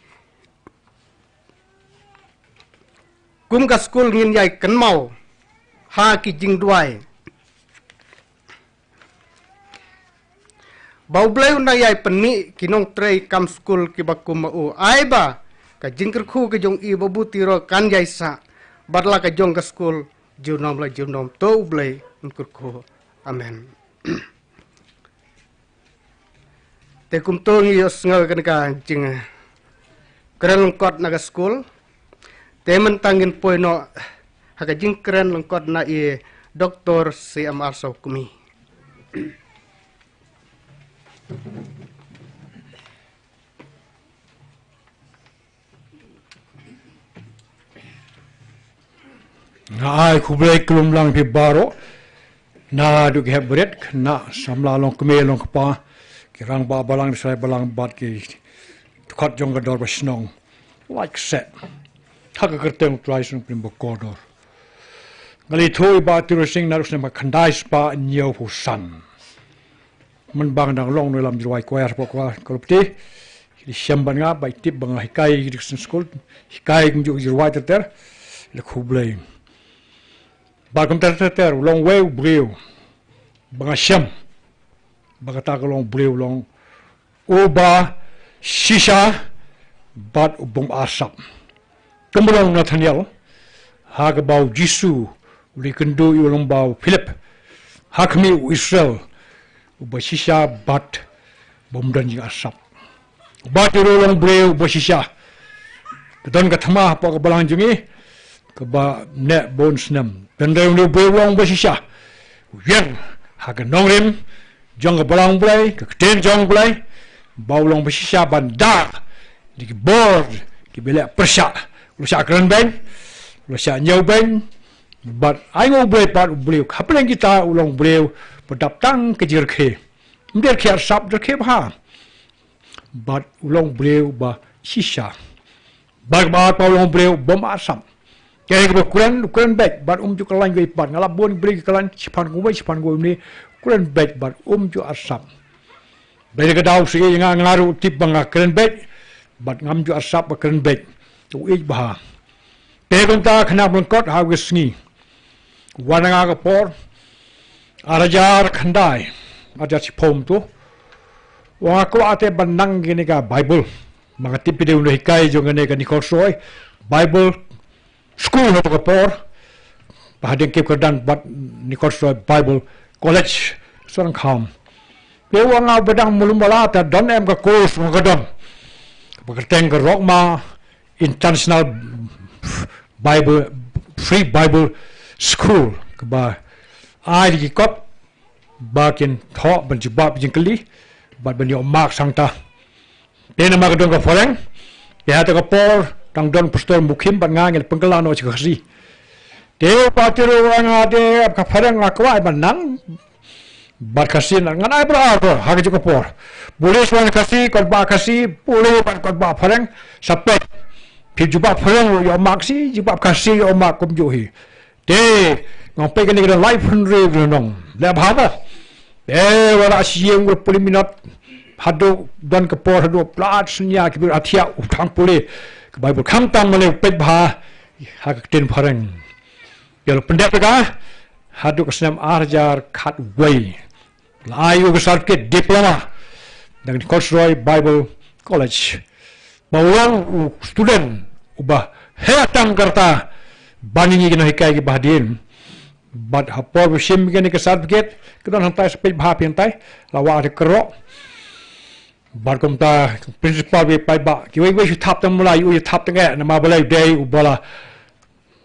kum ka school ngin yai kan mau ha ki jing duai bau bleu na yai penmi kinong trei kam school ki bakum mau ai ba ka jingker khu ke jong I babu tiro kan yai sa badla ka jong ka school junom la junom to blei unkur khu amen te kum to ngi yos ngal kan ka jing kren kot na ka school te mentangin poino haka jing kren lengkot na I doktor CMR so kumi ai kublai klum lang pi baro na du ke bret na samla long kme long pa kirang ba balang sai balang bat ki khat jong dor ba SHNONG like set HAKA kerteng trisung prim bokodor ngali thoi ba Tirosingh na rusne ma khandai spa nyau hu san man bang dang long no lam jirwai kwar pokwa kolpti di syamban nga bai tip bang hikai diksen school hikai gum jirwai ter le khublai ba kum ter long way breu bang syam bagata long breu long oba shisha bat ubum asap kemulong Nathaniel haga bau Jisu likendu ulong bau Philip hakmi Israel ubashisha bat bomdan jing asap bat ulong breu ubashisha kedon kathama pa balang jingi ke ba ne bon Snem pendai ulu breu long ubashisha yen haga nongrim jong balang blai ke ten jong blai bau long ubashisha bandar di board ki bela persha lu sya keren ben lu sya nyau ben but ai ngo bre pat bleu khaplen kita ulong breu pedap tang ke jirkhe mder khar sap jirkhe ba but ulong breu ba shisha ba pa ulong breu bom asam ke ko kuren bet but ju kalan ge pat ngala bon bre kalan chipan go ni kuren bet but ju asam bere ga daw sige nga ngaru tip banga keren bet but ngam ju asap ba keren bet tu ik bah pegonta khna blongkot hawisngi wananga ka por arajar khandai aja chipom tu wa ko ate bandang gini ka bible mga tipide uno hikai jo ngane ka nikolsoy bible school ka por bahadeng kep kadang bat nikolsoy bible college sorang kham pe wanga bedang mulum bala ta don em ka course mga don bagateng ka rock ma international Bible free Bible school ba ai di kop ba kin tho ban jibab jingkli ba ban yo mak sangta pena mak don ka foreng ya ta ka por tang don pastor mukhim ban nga ngel pengkelano chikasi de patiro nga de ka foreng akwa ban nang bat kasin ngan ai bra ha ka por boleh suan kasi kot ba kasi boleh ban kot ba foreng sapet pi jibab foreng yo mak si jibab kasi yo mak kum johi de ngong pe kan ni life hundred nong le bhava wala siang we puliminat hado don ka por hado plat sunya ki bir athia uthang puli ka bible kham tang male pe bha ha ka ten pharang yel pendek ka hado ka Snem arjar Khatduh la ayu ka certificate diploma dengan Korsroy Bible College bawang student ubah hetang karta baningi kena hikai ki bahdin bad hapor besim kene ke certificate kedon hantai sepej bha pintai lawa de kero bad komta principal we pai ba ki we thap tam mulai u thap tang na ma balai day u bala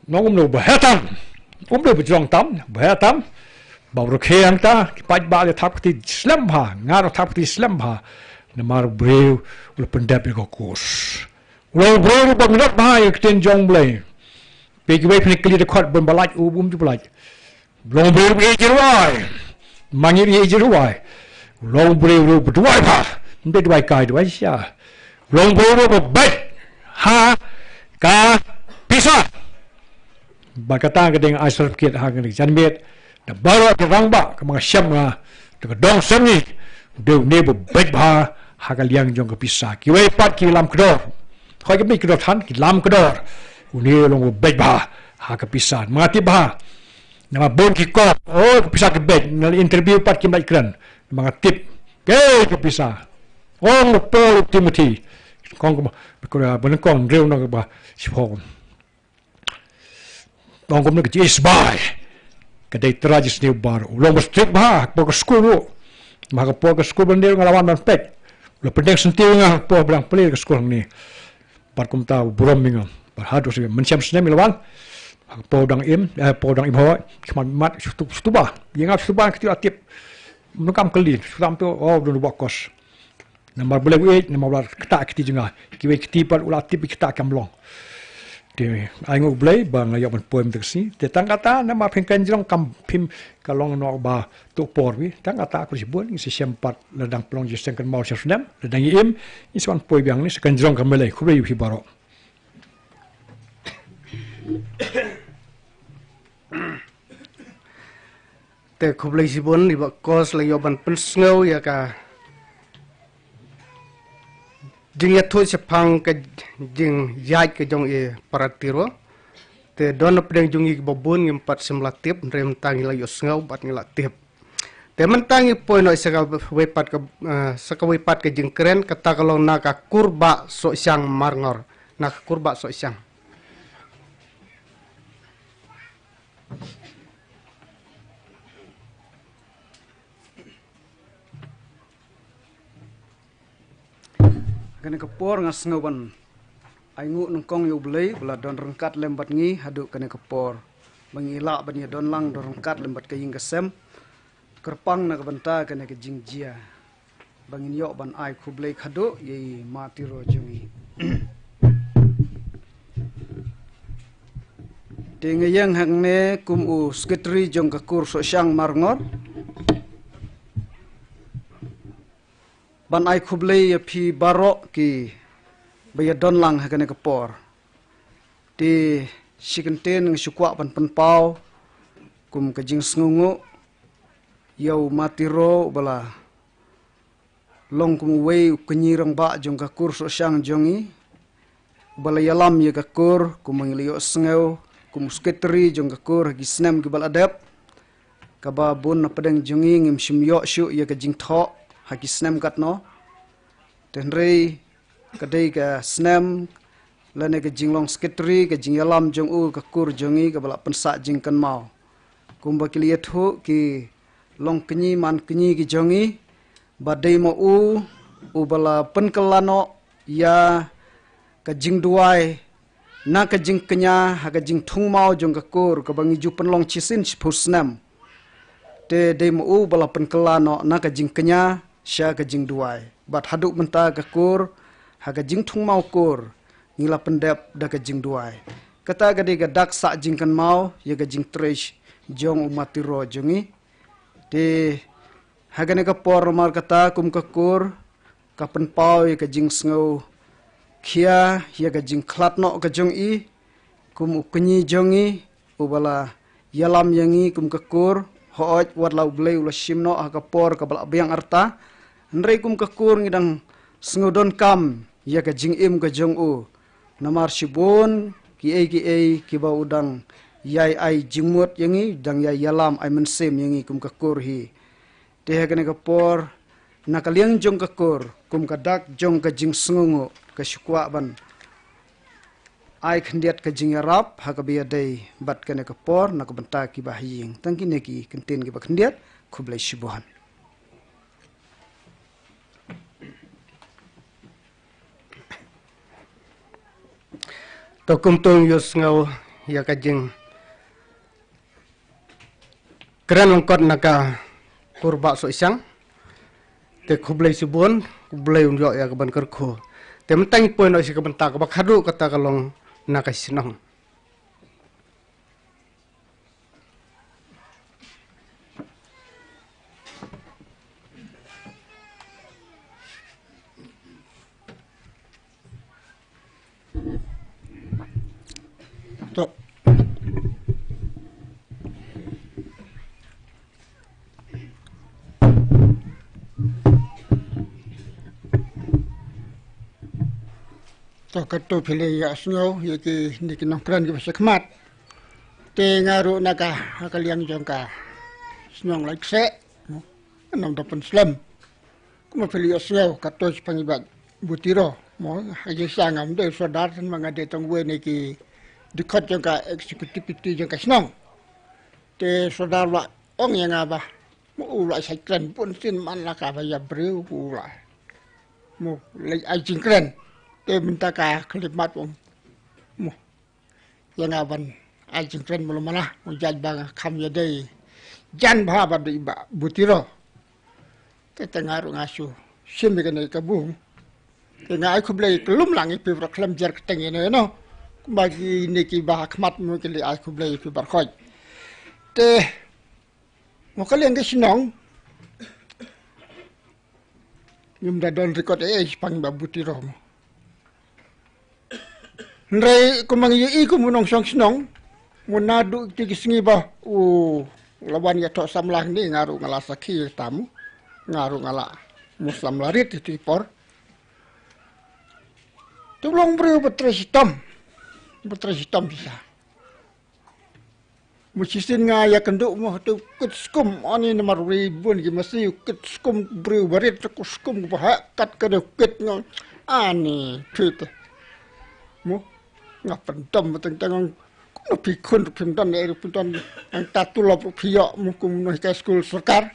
nongum no ba hetam do bjong tam ba hetam ba ro kheng ta ki pai ba le thap ti slam bha nga ro thap ti slam bha na mar breu u pendap ko kurs lo breu ba ngat ba ek ten jong blai pe ki we phnikli de khot bon balai u bum ju balai long breu be jiruai mangir ye jiruai long breu ru bduai pa nde duai kai duai sha long breu ru bai ha ka pisa bakata ke ding asal kit ha ke janmet da baro ke rang ba ke mga syam nga de dong sem ni de ne bu bai ba ha ka liang jong ke pisa ki we pat ki lam kdor khoi ke mi kdor than ki lam kdor u ne long bai ba ha ka pisa mati ba nama bon ki kop bisa ke bed nal interview pat ki mai kran mga tip ke bisa Paul Timothy kong ko bon kong reu no ba sipon kong ko no ki isbai ka dei tragis ni bar lo mo strip ba po ko school ma ka po ko school ban ngalawan ban pek lo pendek sentiu nga po blang pele ke school ni par kum ta broming par hadu se menciam Snem ilawan podang im ho kman mat stuba yang ap stuba kiti atip nukam kali stam to do bakos namar boleh we namar kata kiti jenga kiwe kiti par ulat tip kita kamlong de aingo blai bang ayo ban poem teksi te tangkata nama pengkan jong kam pim kalong no ba to por wi tangkata ku sibun si sempat ledang plong jisen kan mau Snem ledang im iswan poem yang ni sekan jong kamele ku yu hibaro te khublai sibon ni ba kos la yoban pensngau ya ka jing ya thu sepang ke jing yai ke jong e paratiro te don pedang jungi babun ngim pat semlatip rem tangi la yosngau bat ngilatip te mentangi poino saka wepat ke jing keren kata kalau na ka kurba Sohshang marngor na kurba Sohshang kene kepor ngas ngoban aingu nongkong yu blei bela don rengkat lembat ngi hadu kene kepor mengila bani don lang don rengkat lembat ke ying kesem kerpang na kebenta kene ke jingjia bangin yo ban ai khu blei khadu ye mati ro jungi Tinga yang hangne kum u sekretari jong kakur Sohshang marngor ban ai khublei ya phi barok ki baya don lang hakane kapor ti sikenten ng sukwa ban penpau kum kajing sngungu yau matiro bala long kum wei kenyirang ba jong kakur Sohshang jongi bala yalam ya kakur kum ngiliyo sngew kum sekretari jong kakur gi Snem gi baladep kaba bun na pedang jongi ngim simyo syu ya kajing tho haki Snem katno tenrei kadai ka Snem lane ka jinglong sekretari ka jingyalam jong u ka kur jongi ka bala pensa jingkan mau kumba kiliat hu ki long kenyi man kenyi ki jongi badai mo u bala penkelano ya ka jingduai na ka jing kenya ha ka jing thung mau jong ka kor ka bangi ju penlong chisin pu Snem te de mu bala pen kelano na ka jing kenya sha ka jing duai bat haduk menta ka kor ha ka jing thung mau kor ngila pendep da ka jing duai kata ka de ga dak sa jing kan mau ya ka jing tresh jong umatiro jongi te ha ka ne ka por mar kata kum ka kor ka pen pau ya ka jing sngo kia ya ka Jingkhlad no ka jong I kum uknyi jongi ubala yalam yangi kum ka kor hooj wat lau blei ula shimno ha ka por ka bala biang arta nrei kum ka kor ngidang sngodon kam ya ka jing im ka jong u namar shibon ki ba udang yai ai jingmut yangi dang yai yalam ai mensem yangi kum ka kor hi te ha ka por nakaliang jong ka kor kum ka dak jong ka jing sngongo ka shukwa ban ai khndiat ka jing arab ha ka bia dei bat ka ne ka por na ka banta ki ba hiying tangki ne ki kentin ki ba khndiat khublai shibuhan to kum tong yus ngau ya ka jing kran longkot na ka kurba Sohshang te khublai shibuhan khublai unjo ya ka ban kar kho te mentang poin oi ka banta ka ba Khatduh kata kalong na ka SHNONG to to Khatduh phile ya sngo ye ki niki nongkran ki sekmat te ngaru naka hakaliang jongka SHNONG LAITKSEH nom dapen Snem kuma phile ya sngo Khatduh pangibat butiro mo haji sangam de sodar san mangade tongwe niki dikot jongka eksekutiviti jongka SHNONG te sodar wa ong yang aba mo ula sakren pun sin man la ka ba ya breu ula mo le ai jingkren te minta ka klimat om mo yang aban ai jingkren belum mana mo jaj bang kham ya dei jan bha ba di ba butiro te tengaru ngasu sim ke ne ka bu te ngai khublei kelum langi pi proklam jar keteng ne no bagi niki ba khmat mo ke le ai khublei pi bar khoj te mo kalian ke SHNONG nyum da don record pang ba butiro mo Nrei kumang i kumunong song SHNONG munadu tigisingi ba lawan ya tok samlah ni ngaru ngala sakhi tamu ngaru ngala muslam larit itu ipor tulong beri betresitam bisa musisin nga ya kenduk mo tu kut skum ani nomor ribun ki mesti kut skum beri barit ku skum bah kat ka kut ngong ani tut mo ngapentom tentang kuno pikun pinton dari pinton ang tatulop piyok mukum no high school serkar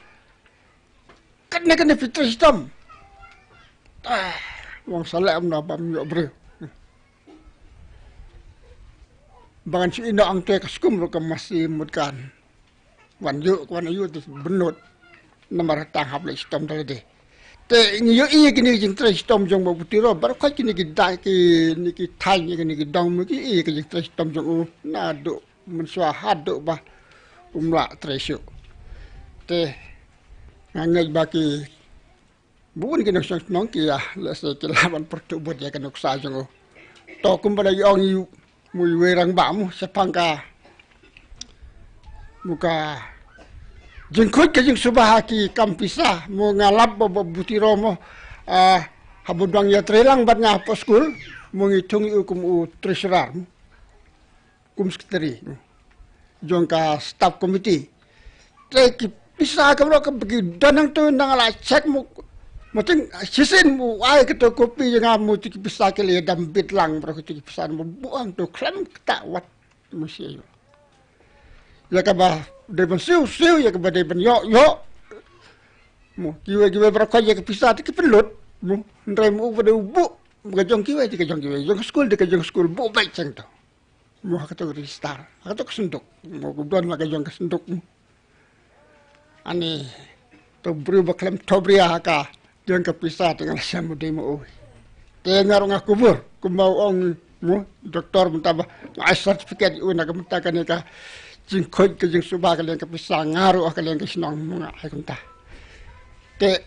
kena fitri sistem wong salam na bam yo bre bangan si ina ang te kaskum ro masih mutkan wan yu tu benut nomor tahap le sistem tadi te ngiyo iya kini jing tres tom jong butiro bar kha kini gidai ki niki thai ni kini dong mi ki iya ki tres tom jong na do men swa hadu ba umla tresyo te ngai baki bukan kini SHNONG ki ya la se ki lawan pertubut ya kan uksa jong to kum bala yong yu mui werang ba mu sepangka muka Jingkhlad ke jing subahaki kampisa mo ngalap butiro mo habudang ya trelang bat nga po school mo ngitung u treasurer kum secretary jong ka staff committee te ki pisa ka bro ka bagi danang to nang ala check mo ting sisin mo ay ka to kopi nga mo ti pisa ke le dambit lang bro ti pisa mo buang to klam ta wat mo siya ya ka ba de ben siu ya ka ba de ben yo mo kiwe berko ya ka pisa ti pelut mo ndrai mo ba de bu ga jong kiwe ti ka jong kiwe jong school de ka jong school bu bai chang to mu HAKA tu register HAKA tu kesenduk mu gudon lagi jong kesenduk mu ani tu beri baklem tobria HAKA jong kepisah dengan samu demo tengar ngah kubur kumau ong mu doktor mentaba ai sertifikat una kementakan ka jingkhlad ke jing subah kalian kepisah ngaru kalian ke SHNONG mu ai kunta te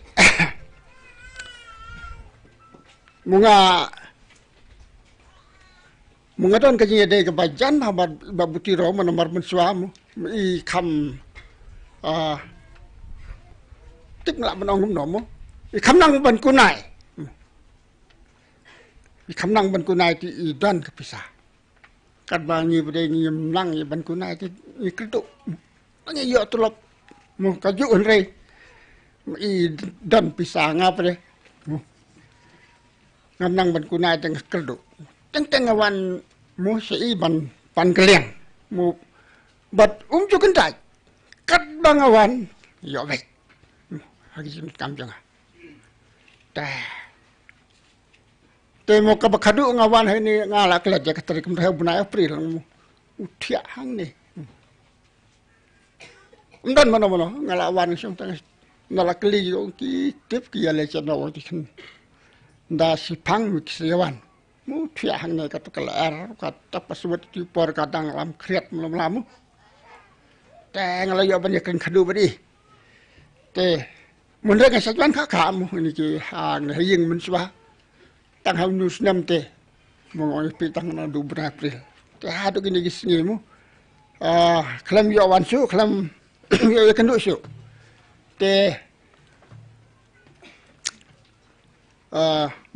Munga don kaji ade ke bajan hamad babuti ro nomor mensuamu I kam tik ngelak benong nomo I kam nang ban kunai I kam nang ban kunai ti I don kepisah kat bangi bade ni nang I ban kunai ti I Khatduh nang yo tulop mu kaju unre I don pisah ngap de ngam nang ban kunai teng Khatduh teng awan mu sei ban keleng mu bat ju kentai kat bang awan yo baik hagi sim kam janga te mo ka Khatduh ngawan ni ngala kelat ja katrik mrah bulan April mu utia hang ni undan mana ngala awan sum tang ngala keli yo ki tip ki ale chana wo ti nda sipang wik sewan mu thia hang ne kat kelar kat tapaswat ti por kadang lam kriat lam te ngalayo ban yakin Khatduh badi te mun re ka sajwan HAKA mu ni ki hang haying mun swa tang hau nu Snem te mo oi pitang na du April te hadu kini gisngi mu klam yo wan su klam yo Khatduh su te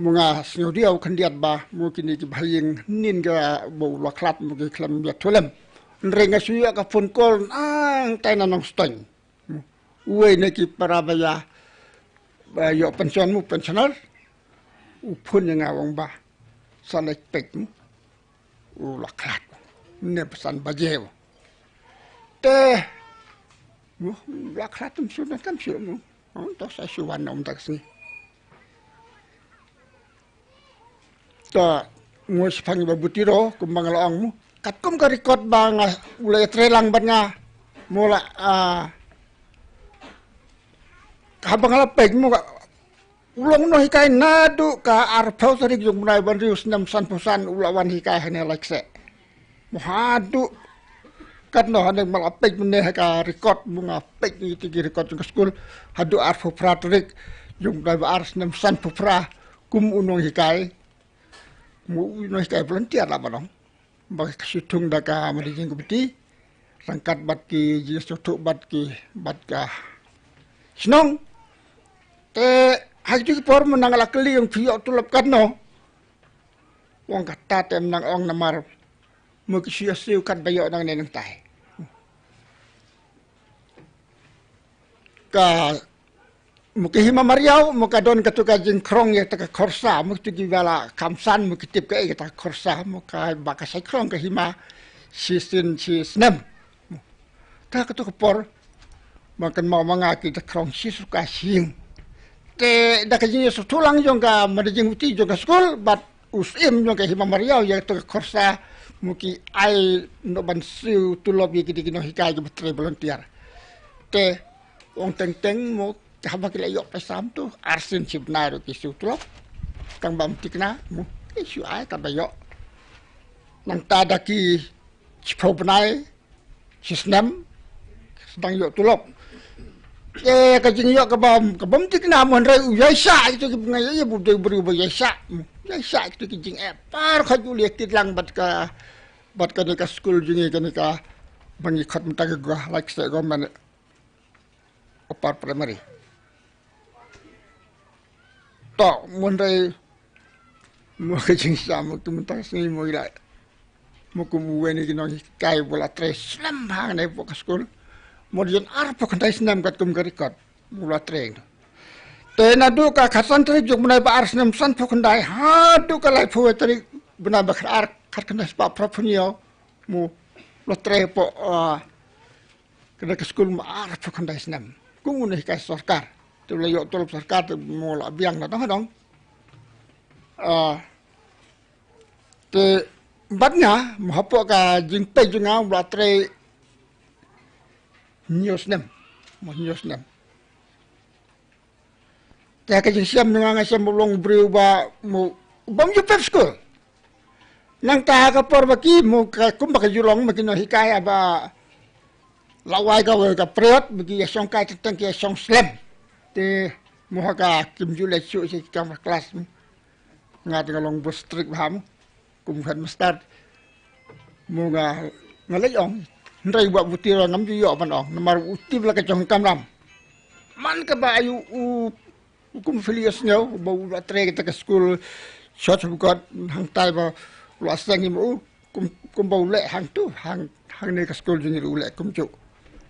munga snodiau kandiat ba mungkin ki bhaying nin ga bo laklat mu ki klam ya tholem renga suya ka phone call ang taina nong stoin uwe ne ki parabaya ba yo pension mu pensioner u phun nga wong ba salek pek mu u laklat ne pesan bajew te mu laklat mu sudah kan su mu to sa suwan om taksi ta ngos pang babuti ro kumbang laong mu katkum ka record bang ulay trelang ban nga mula habang lapeg mo ulong no hikay nadu ka arpaw sa rig yung munay ban rius nam sanpusan ulawan hikay hane LAITKSEH mohadu kat no haneng malapeg mo ne ka record mo nga peg ni tigi record yung school hadu arpaw pratrik yung munay ba ars nam sanpupra kumunong hikay mu no hikay volunteer la ba dong bagi kasitung da ka madijing kubiti rangkat bat ki jisotuk bat ka SHNONG te haju ki por menang la keli yung piok tulap kan no wong kata te menang ong namar mu ki siu kat bayok nang neneng tai ka muki hima mariau muka don katuka jingkrong ya taka korsa mukti gibala kamsan mukitip ka ta korsa muka baka sekrong ka hima si Snem ta katuka por makan mau mangaki ta krong si suka sing te da ka jing su tulang jong ka madijing uti jong ka school but usim jong ka hima mariau ya taka korsa muki ai no ban siu tulop ye kidi kino hikai ke betre volunteer te wong teng mo Kaba kila yok pesam tu arsin sibna ro kisu tulop kang bam tikna mu isu ai ka bayok nang tada ki chpobnai Snem sedang yok tulop ka jing yok ka bam tikna mon re uyai sa itu ki ngai ye bu de bru bu yai sa itu ki jing par kha ju le kitlang bat ka ni ka school jingi ka ni ka bangi khat mta ka go LAITKSEH go man upar primary to mun dai mo ka jing sa mo tu mta sni mo ila mo ku mu ni no kai bola tres lam hang nei po ka school mo jen ar po kan dai Snem kat kum record mula treng te na du ka khasan tri juk munai ba ar Snem san po kan dai ha du ka lai phu tri buna ba ar khat kan dai pa propunio mo lo tre po ka ka school ma ar po kan dai Snem ku mu ni ka sarkar tu layo tolop sarkar tu mola biang na dong te batnya mahapok ka jingpe junga blatre Snem mo Snem ta ka jing siam nga siam bolong briu ba mo bang ju pep school nang ta ka por baki mo ka kum ba ka julong makino hikaya ba lawai ka preot bagi song kai tentang ki song slam te mo ka kim ju le chu si kam kelas nga long bus strik ham kum kan start mo nga ngalai ong ndai ba butir ngam ju yo ban ong namar utib la ka chong kam lam man ka ba ayu kum filias nyo ba ba tre ka ka school shot bu got hang tai ba lo sang mo kum ba le hang tu hang ne ka school jing ru le kum chu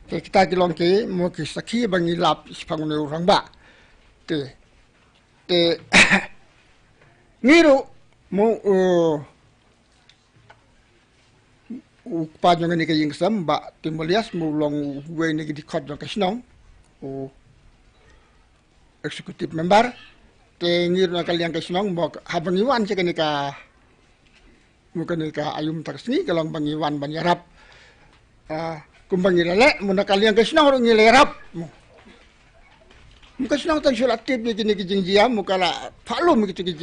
te kita ki long ke mo ki sakhi bangi lap phang ne rang ba te ngiru mo pa jong ni ka ying sam ba timolias mo long we ni di khot ka SHNONG executive member te ngiru na kaliang ka SHNONG mo habangiwan sa kanika mo kanika ayum taksni kalong bangiwan banyarap kumbang ilale muna kaliang ka SHNONG ro ngilerap mo muka SHNONG tang sulat tip ni kini Jingiaid muka la PHYLLAW mi kiti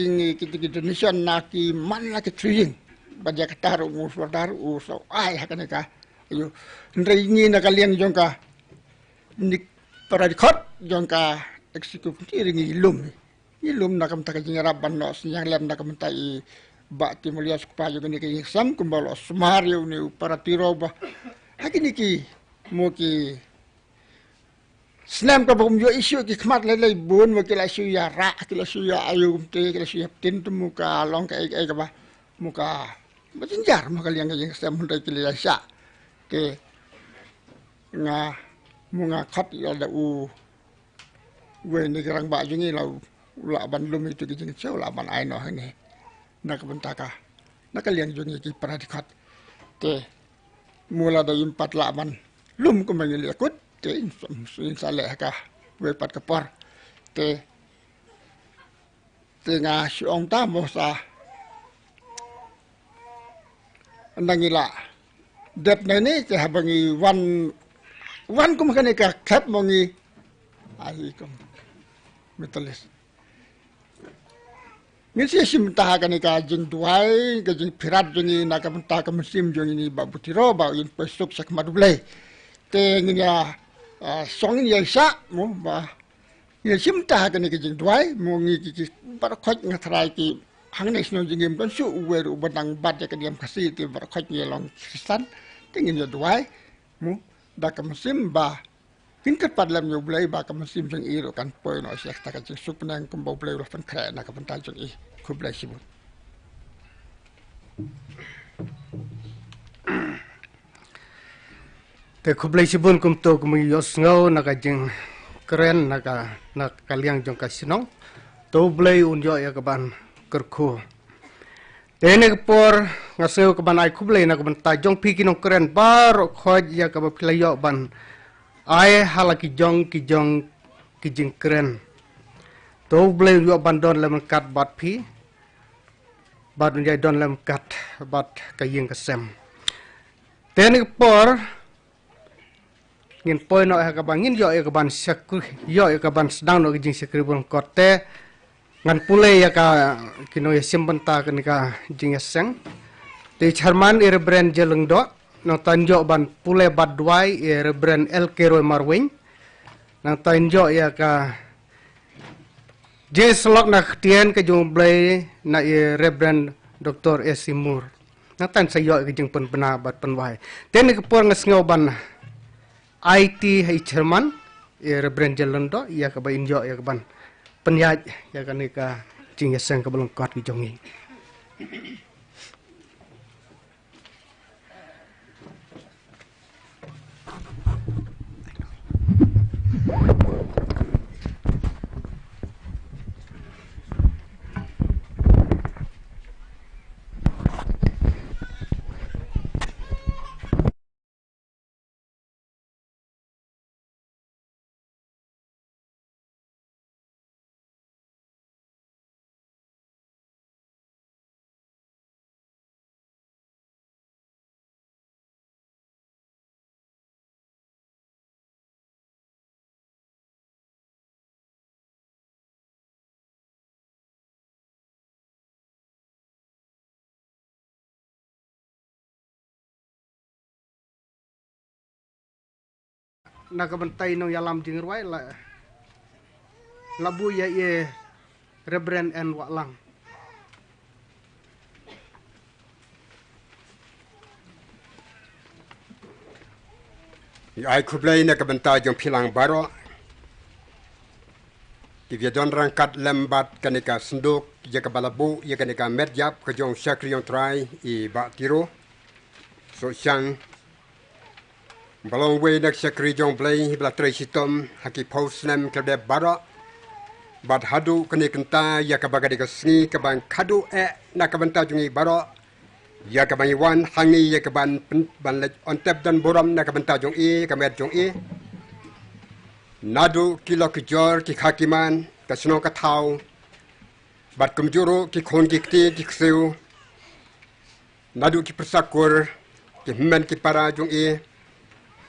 Indonesia na ki man la ki Tirosingh baja kataru musur daru so ai hakane ka ayo ndrei ni na kaliang jongka ni para dikot jongka eksekutif ringi ilum na kam taka jingarap ban no yang lem na kam tai ba timulia skupa jo ni ki sam kumbalo sumario ni para tiroba hakini ki mo ki Snem ka bum yo isu ki khmat le bun mo ki la su ya ra ki la su ya ayu te ki la su ya tin tu muka long ka ai ka ba muka majinjar mo kaliang yang Snem hundai ki la sa ke nga munga khat ya da we ni kerang ba jungi la ban lum itu ki jing chau la ban ai no ni na ka bentaka na kaliang jungi ki paradikat te mula da impat la ban lum ko mangil yakut te insale ka we pat ka por te nga siong ta mo sa nangila dep na ni te habangi wan ko makane ka kap mo ngi ai ko metalis ngisi simta ka ni ka jing duai ka jing pirat jing na ka punta ka musim jing ni ba butiro ba in pesuk sak maduble te nginya song ni sa mo ba ye simta ka ni ka jing duai mo ngi ki par khoj ngatrai ki hang ne SHNONG jingim don su we ru badang bad ka diam kasi te par khoj ni long kristan te nginya duai mo da ka musim ba tingkat padlam yo blai ba ka musim jing iro kan poin no sek ta ka jing sup nang kum ba blai ro fan kra na ka pantal jing i ku blai sibut te kublai sibun kum to kum yos ngau na ka jing keren na kaliang jong ka SHNONG to blai un yo ya ka ban kerku te ne por ngaseu ka ban ai kublai na ka ban ta jong pi kinong keren bar khoj ya ka ba PHYLLAW ban ai halaki jong ki jing keren to blai yo ban don lam kat bat pi bat un jai don lam kat bat ka ying ka sem te ne por ngin poi no ha ka bangin yo ka ban sakru yo ka ban sedang no jing sakru bon kote ngan pule ya ka kino ya simbenta ka ni ka jing seng te charman ir brand jeleng do no tanjo ban pule badwai ir brand el kero marwing nang tanjo ya ka jeslok na tien ka jung blai na ir brand Dr. Esimur nang tan sayo ka jing pen bena bat penwai te ni ka por ngasngau ban IT hai Chairman ya brand jalando ya ka ba injo ya ka ban penyaj ya ka ni ka jing ya sang ka belong kot ki jongi nakabantay nung yalam jingruai la labu ya ye Reverend and Waklang. Ai kublai nak bentar jom pilang baro. Dia don rangkat lembat kanika senduk, ia ke balabu, ia kanika medjap ke jong syakri yang try I bak tiro. Sohshang balong we nak syakri jong blai bela tray sitom haki pos Snem ke de baro. Bad hadu kanikenta ia ke bagadik sengi ke bang Khatduh nak bentar jongi baro. Ya ke bang Iwan hangi ya ke ban lej ontep dan boram nak bentar jong ke med jong nadu kilo kijor ki hakiman ka SHNONG ka thau bat kumjuro ki khon ki kti ki kseu nadu ki persakur ki men ki para jong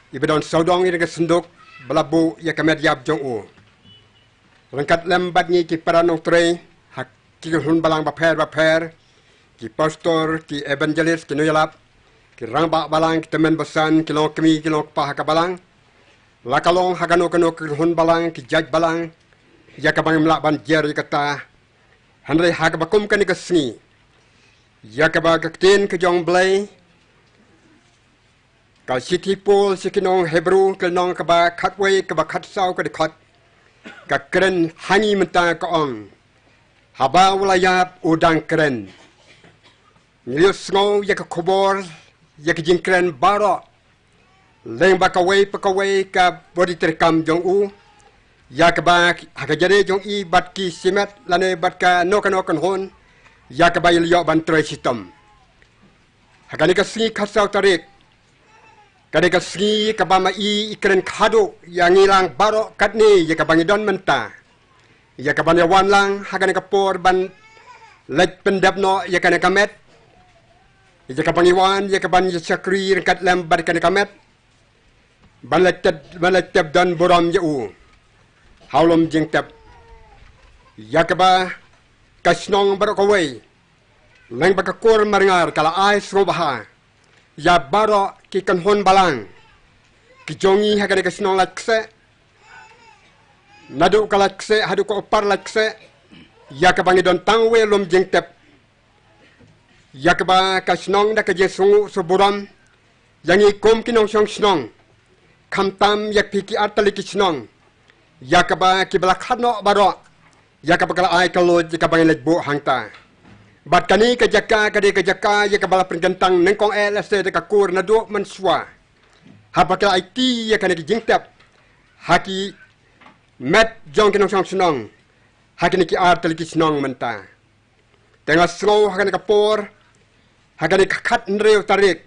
ibedon saudong ke senduk belabu ya ke med yab jong rangkat lembat ni ki para nong tre hak ki hun balang baper ki pastor, ki evangelist, ki nuyalap, ki rangba balang, ki temen besan, ki long kemi, ki long pahaka balang, lakalong hagano kano ki hun balang, ki jaj balang, ya ka bang melak ban jer kata, handai haka bakum kani ka sengi, ya ka ba kaktin ke jong blai, ka siti pol, sikinong Hebrew, ke nong ka ba katway, ka ba katsau ka dikot, ka keren hangi mentang ka ong, haba wilayap udang keren, Nilius ngau ya ke kubor ya ke Jingkhlad baro leng bakawai ka body terkam jong ya ke ba haka jare jong bat ki simet lane bat ka no kan hon ya ke ba yo ban tray sitom haka ni ka singi khasau tarik kade ka singi ka ba ma ikren Khatduh yang ngilang baro katni ya ke bangidon menta ya ke ban wan lang haka ni ka por ban lej pendap no ya ke kamet ia ka pangiwan, ia ka ban syakri rangkat lembat kan kamet. Ban lecep dan boram jauh. Haulom jingtep. Ia ka ba ka SHNONG berkawai. Leng bakakur maringar kala ai sobaha. Ya baro ki kanhon balang. Ki jongi hagane ka SHNONG LAITKSEH. Nadu ka LAITKSEH hadu ko opar LAITKSEH. Ia ka bangidon tangwe lom jingtep. Yakba ka SHNONG da ka jesungu suburam yang ikum kinong SHNONG kamtam yak piki artali ki SHNONG yakba ki balakano baro yakba kala ai kalod yakba lejbo hangta bat kani ka jaka yakba pergentang nengkong LSE da ka kur na do manswa haba kala IT yakane ki jingtap haki met jong kinong SHNONG haki ki artali ki SHNONG menta tengah slow hakane ka por hakane khat nreu tarik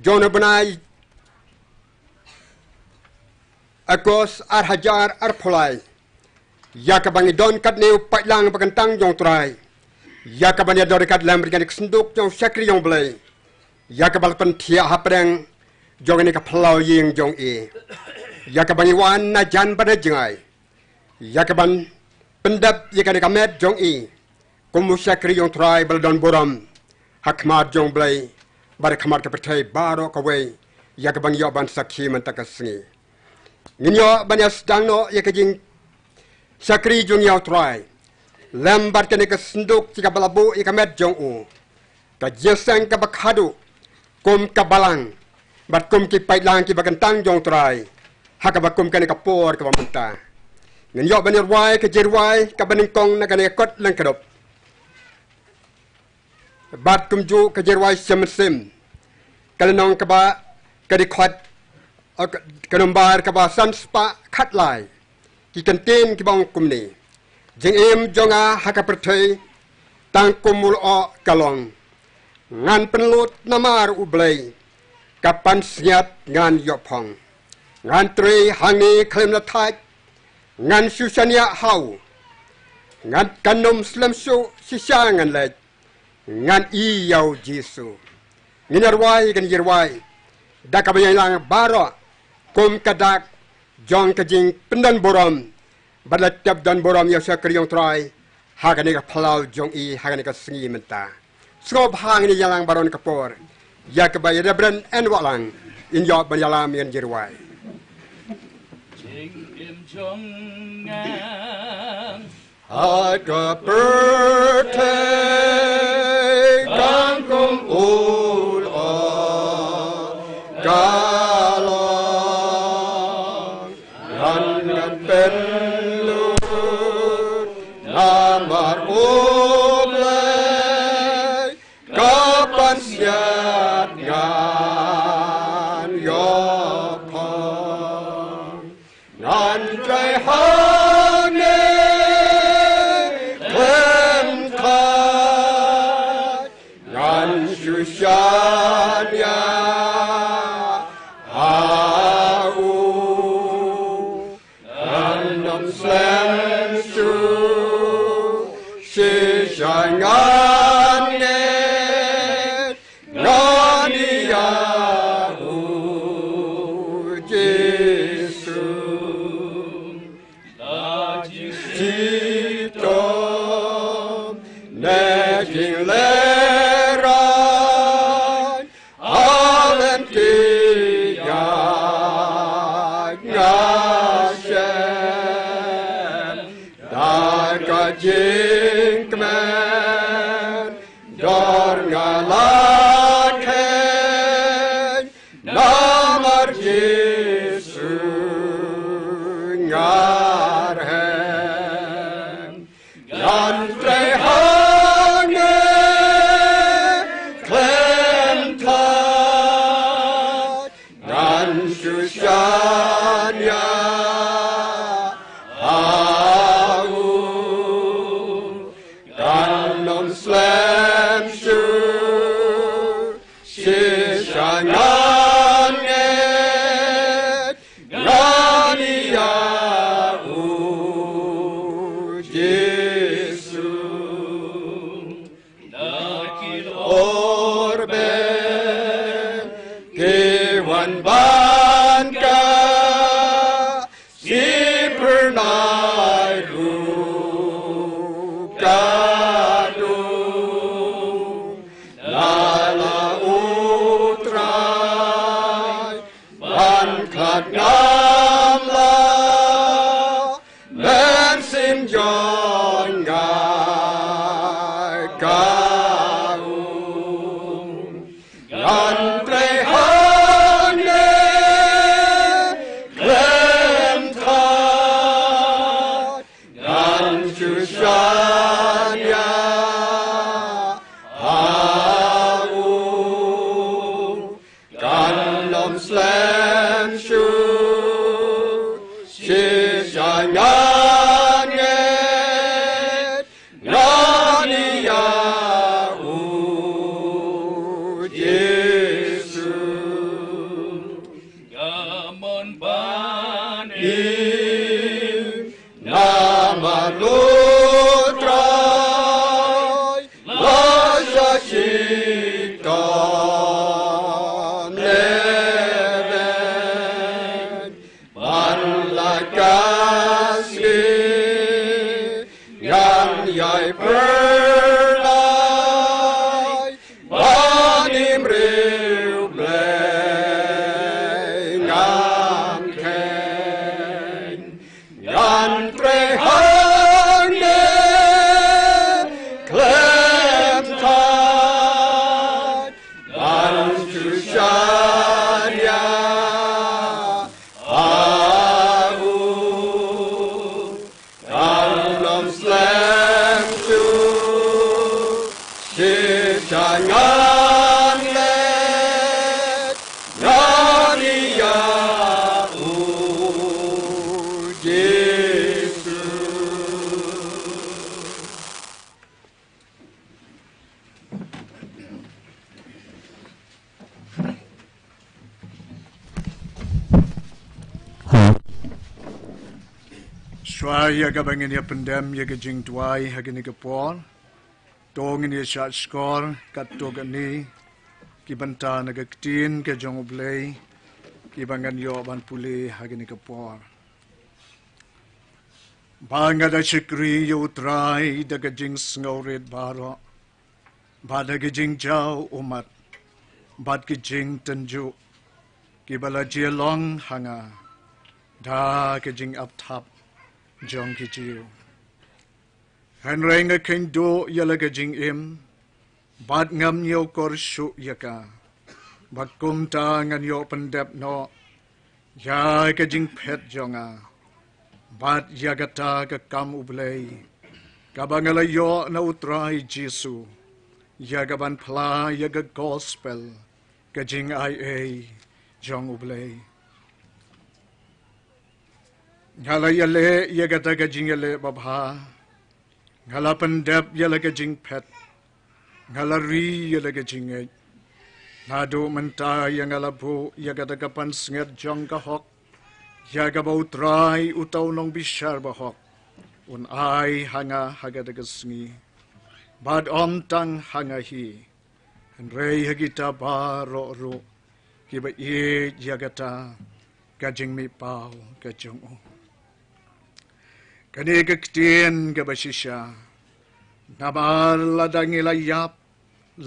jona banai akos hajar pulai ya ka bangi don kat neu patlang pakantang jong trai ya ka banya dor kat lam bergan senduk jong syakri jong blai ya ka bal pentia hapreng jong ni ka plau ying jong ya ka bangi wan na jan pada jengai ya ka ban pendap ya ka met jong kumu syakri jong trai bal don boram hakmat jong blai bar khamar ka pertai baro ka wei ya ka bang yo ban sakhi man takasngi nginyo ban ya sedang no ya ka jing sakri jong yo trai lambat ka ne ka senduk ka balabu ya ka met jong ka jesang ka bakhadu kum ka balang bat kum ki paitlang ki bagantang jong trai haka bakum ka ne ka por ka manta nginyo ban wai ka jirwai ka baningkong na ka ne kot lang kadop bat kumju kajerwai semsim kalenong kaba kadikhot kanombar kaba sanspa khatlai ki kantin ki bang kumni jingim jonga haka perthai tang kumul o kalong ngan penlut namar ublai kapan siat ngan yopong ngan tri hangi klem lathai ngan susania hau ngan kanom slemsu sisangan lej ngan iyau Jesu nginarwai kan yirwai dak kabayang baro kum kadak jong kajing pendan borom badat tab dan borom ya sakriong trai hagane ka phalau jong hagane ka sengi menta sob hang ni yalang baron kapor ya ka bay rebran en walang in yo ban yalam yan yirwai Happy birthday, Kangkum Ul Galong, Rangan Penlut, Namar Umlay, Kapan Siat Ngan Yopong, Nan Jai Hane, Shania Au Random Snem Shu Shishanganet Gania Jesu Jitom Jingleh Jingkhlad, dor ngalakhen, namar Yesu ngarhen, jantre hange, klemtat, dan Shoshanya. Slam Shu Shishanganet Gania Jesu Dakil Orben Kewan Banka Sipernai Ruka Namla Ben Sim John Ngai Kau Yantre Hane Klemtat Dan Shoshanya Au Ganlam Slam Shu Shishanganet Gania Jesu Gamon Banim Namalutrai Lasha Shitom Leven Kasih yang yai perlai banim riu bleng angken yan prehane klemtat dan Shoshanya Slam Shu Shishanganet Gania Jesu Swai ya gabangin ya pendam ya gajing tuai hagini kapol. Tongin ya syat skor Khatduh gani kibanta nagaktin ke jong oblay kibangan yo ban puli hagini kapol. Banga da chikri yo utrai da gajing sngorit baro. Bada gajing jau umat. Bad gajing tenju. Kibala jialong hanga. da ke jing up top jong ki jiu han renga ken do yala ke jing im bad ngam yo kor shu yaka bakum ta ngan yo pendep no ya ke jing phet jonga bad yagata ke kam ublei kabangala yo na utrai Jesu yagaban pla yaga gospel ke jing ia jong ublei ngala yale yagata ke jingale babha ngala pendep yala ke jing phet ngala ri yala ke jingiaid nado menta yangala bu yagata ke pan snget jong ka hok yaga bau trai utau nong bishar bahok un ai hanga hagata ke sngi bad om tang hanga hi and rei hagita ba ro ro ki ba ye yagata ka jing mi pau ka jong o kani ka ktien ka ba shisha nabar ladangi la yap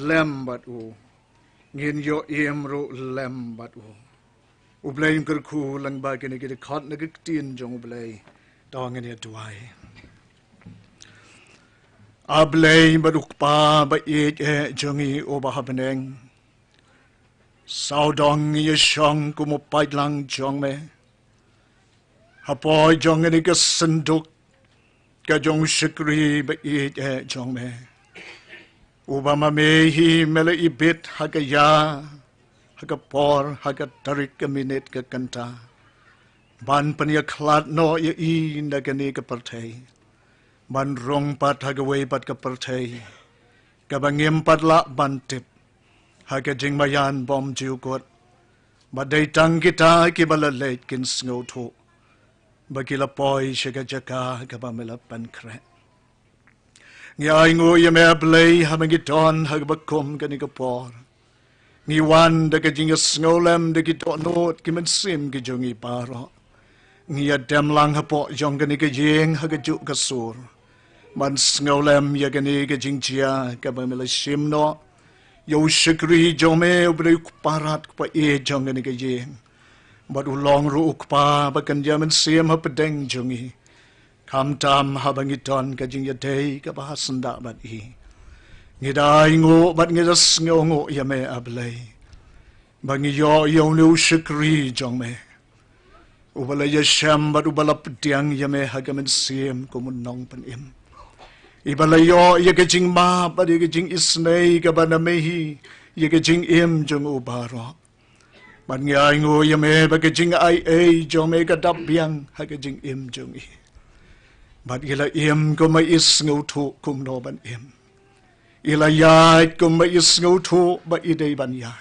lembat u ngin yo im ro lembat u ublay ker khu lang ba kani ki khat na ka ktien jong ublay dong ni duai ablay baduk pa ba ye jongi o ba habneng sao dong ye shong ku mo pai lang jong me hapoy jong ni ka sanduk ka jong shikri ba ye jong me ubama me hi mele ibit hagaya haga por haga tarik ka minute ka kanta ban panya khlad no ye I na ka ni ka parthai ban rong pat hagaway pat ka parthai ka bangim pat la ban tip haga jing mayan bom jiu kot baday tang kita ki bala late kin snow tho bagila poi shaga jaka ka bamela pan kre ngi ai ngo ye me blay hamangi ton hagbakum ka ni ka por ngi wan da ka jing snow lem da ki to not ki man sim ki jongi paro ngi ya dem lang hapo jong ka ni ka jing haga ju ka sur man snow lem ya ka ni ka jing chia ka bamela shim no yo shikri jome ubre parat pa e jong ni ka jing but ulong ru ukpa ba kan jaman sim ha pedeng jongi kam tam ha bangi ton ka jing ya dei ka ba sanda bat I ngi dai ngo bat ngi das ngo ya me ablay bangi yo nu shikri jong me ubala ya sham bat ubala pediang ya me ha gaman sim ko mun nong pan im ibalayo ye ke jing ma ba ye ke jing isnei ka ba na me hi ye ke jing im jong u baro ban ngai ngo ye me ba ke jing ai a jong me ka dap biang ha ke jing im jong I bat ila im ko ma is ngo thu kum no ban im ila ya ko ma is ngo thu ba I dei ban ya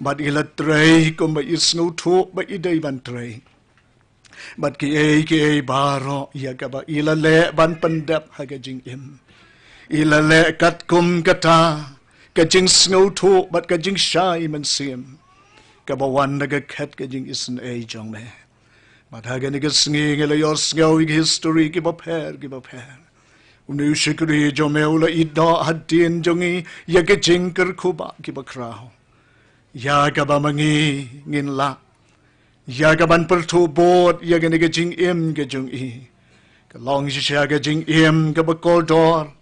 bat ila trei ko ma is ngo thu ba I dei ban trei bat ki baro ya ka ba ila le ban pandap ha ka jing im ila le kat kum kata ka jing snow tho bat ka jing shai man sim ka ba wan na ka khat ka jing isn a jong me bat ha ga ni ka sngi ngela your snow history ki ba pher unu shikri jo me ula idda hadin jongi ya ka jing kar khuba ki ba krao ya ka ba mangi ngin la ya ka ban per thu bot ya ga ni ka jing im ka jong I ka long sha ka jing im ka ba kol dor